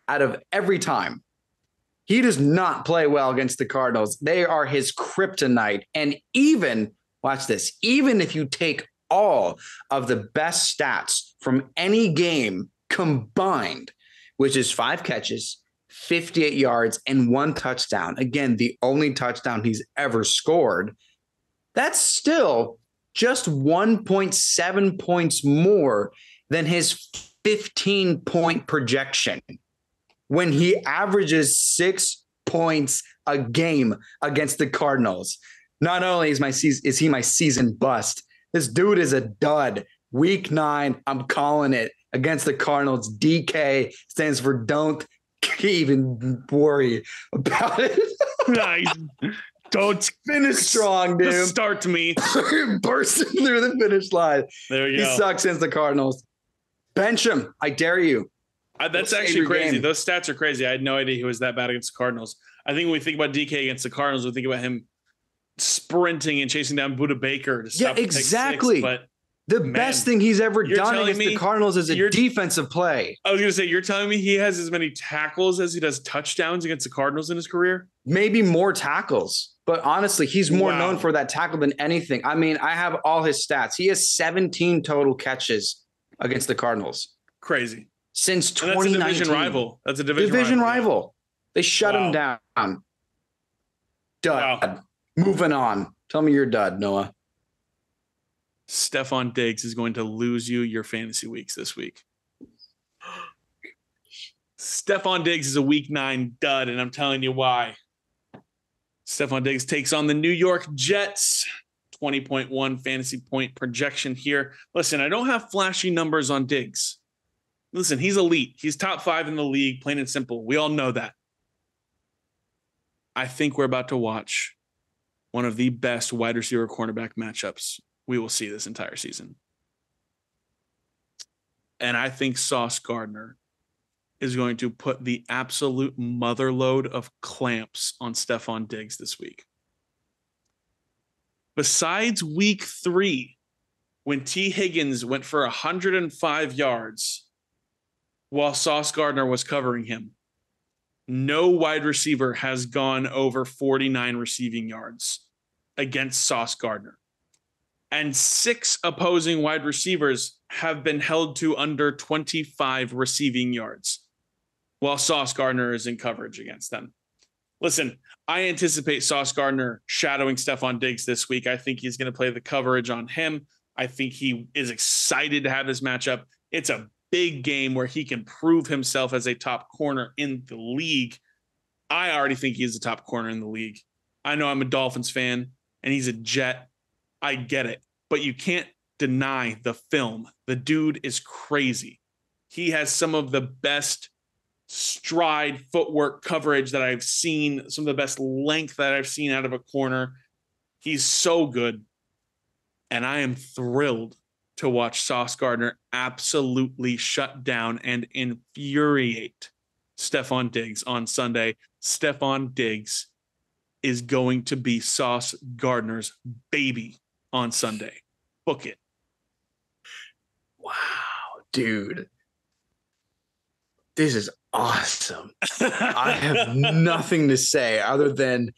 out of every time. He does not play well against the Cardinals. They are his kryptonite. And even, watch this, even if you take all of the best stats from any game combined, which is 5 catches, 58 yards, and 1 touchdown, again, the only touchdown he's ever scored, that's still just 1.7 points more than his 15-point projection, when he averages 6 points a game against the Cardinals. Not only is he my season bust, this dude is a dud. Week 9, I'm calling it against the Cardinals. DK stands for don't even worry about it. Nice. Don't finish strong, dude. Just start to me. Bursting through the finish line. There you go. He sucks against the Cardinals. Bench him. I dare you. That's actually crazy. Game. Those stats are crazy. I had no idea he was that bad against the Cardinals. I think when we think about DK against the Cardinals, we think about him sprinting and chasing down Budda Baker to stop exactly. Pick 6, but the best thing he's ever done against the Cardinals is a defensive play. I was going to say, you're telling me he has as many tackles as he does touchdowns against the Cardinals in his career? Maybe more tackles, but honestly, he's more known for that tackle than anything. I mean, I have all his stats. He has 17 total catches against the Cardinals. Crazy. Since 2019. That's a division rival. That's a division rival. They shut him down. Dud. Wow. Moving on. Tell me you're dud, Noah. Stefon Diggs is going to lose you your fantasy weeks this week. Stefon Diggs is a week 9 dud, and I'm telling you why. Stefon Diggs takes on the New York Jets. 20.1 fantasy point projection here. Listen, I don't have flashy numbers on Diggs. Listen, he's elite. He's top 5 in the league, plain and simple. We all know that. I think we're about to watch one of the best wide receiver cornerback matchups we will see this entire season. And I think Sauce Gardner is going to put the absolute motherload of clamps on Stefon Diggs this week. Besides week 3, when T. Higgins went for 105 yards while Sauce Gardner was covering him, no wide receiver has gone over 49 receiving yards against Sauce Gardner. And 6 opposing wide receivers have been held to under 25 receiving yards while Sauce Gardner is in coverage against them. Listen, I anticipate Sauce Gardner shadowing Stefon Diggs this week. I think he's going to play the coverage on him. I think he is excited to have this matchup. It's a big game where he can prove himself as a top corner in the league. I already think he's the top corner in the league. I know I'm a Dolphins fan and he's a Jet. I get it, but you can't deny the film. The dude is crazy. He has some of the best stride footwork coverage that I've seen, some of the best length that I've seen out of a corner. He's so good. And I am thrilled to watch Sauce Gardner absolutely shut down and infuriate Stefon Diggs on Sunday. Stefon Diggs is going to be Sauce Gardner's baby on Sunday. Book it. Wow, dude. This is awesome. I have nothing to say other than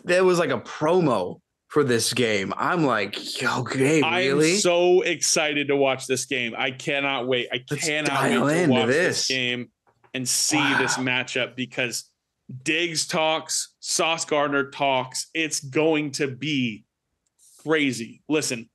there was like a promo for this game. I'm like, okay, really? I'm so excited to watch this game. I cannot wait. Let's cannot wait to watch this game and see this matchup because Diggs talks, Sauce Gardner talks. It's going to be crazy. Listen,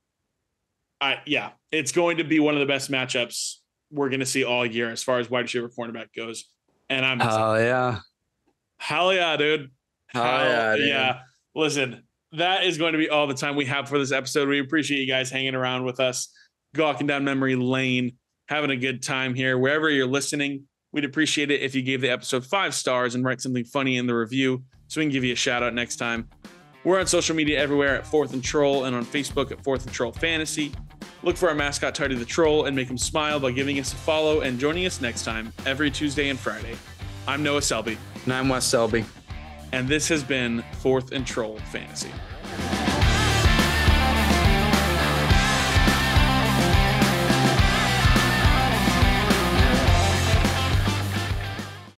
it's going to be one of the best matchups we're going to see all year as far as wide receiver cornerback goes. And I'm hell yeah, dude. Hell yeah. Listen, that is going to be all the time we have for this episode. We appreciate you guys hanging around with us, walking down memory lane, having a good time here, wherever you're listening. We'd appreciate it if you gave the episode 5 stars and write something funny in the review so we can give you a shout out next time. We're on social media everywhere at 4th and Troll and on Facebook at 4th and Troll Fantasy. Look for our mascot Tidy the Troll and make him smile by giving us a follow and joining us next time every Tuesday and Friday. I'm Noah Selby. And I'm Wes Selby. And this has been 4th and Troll Fantasy.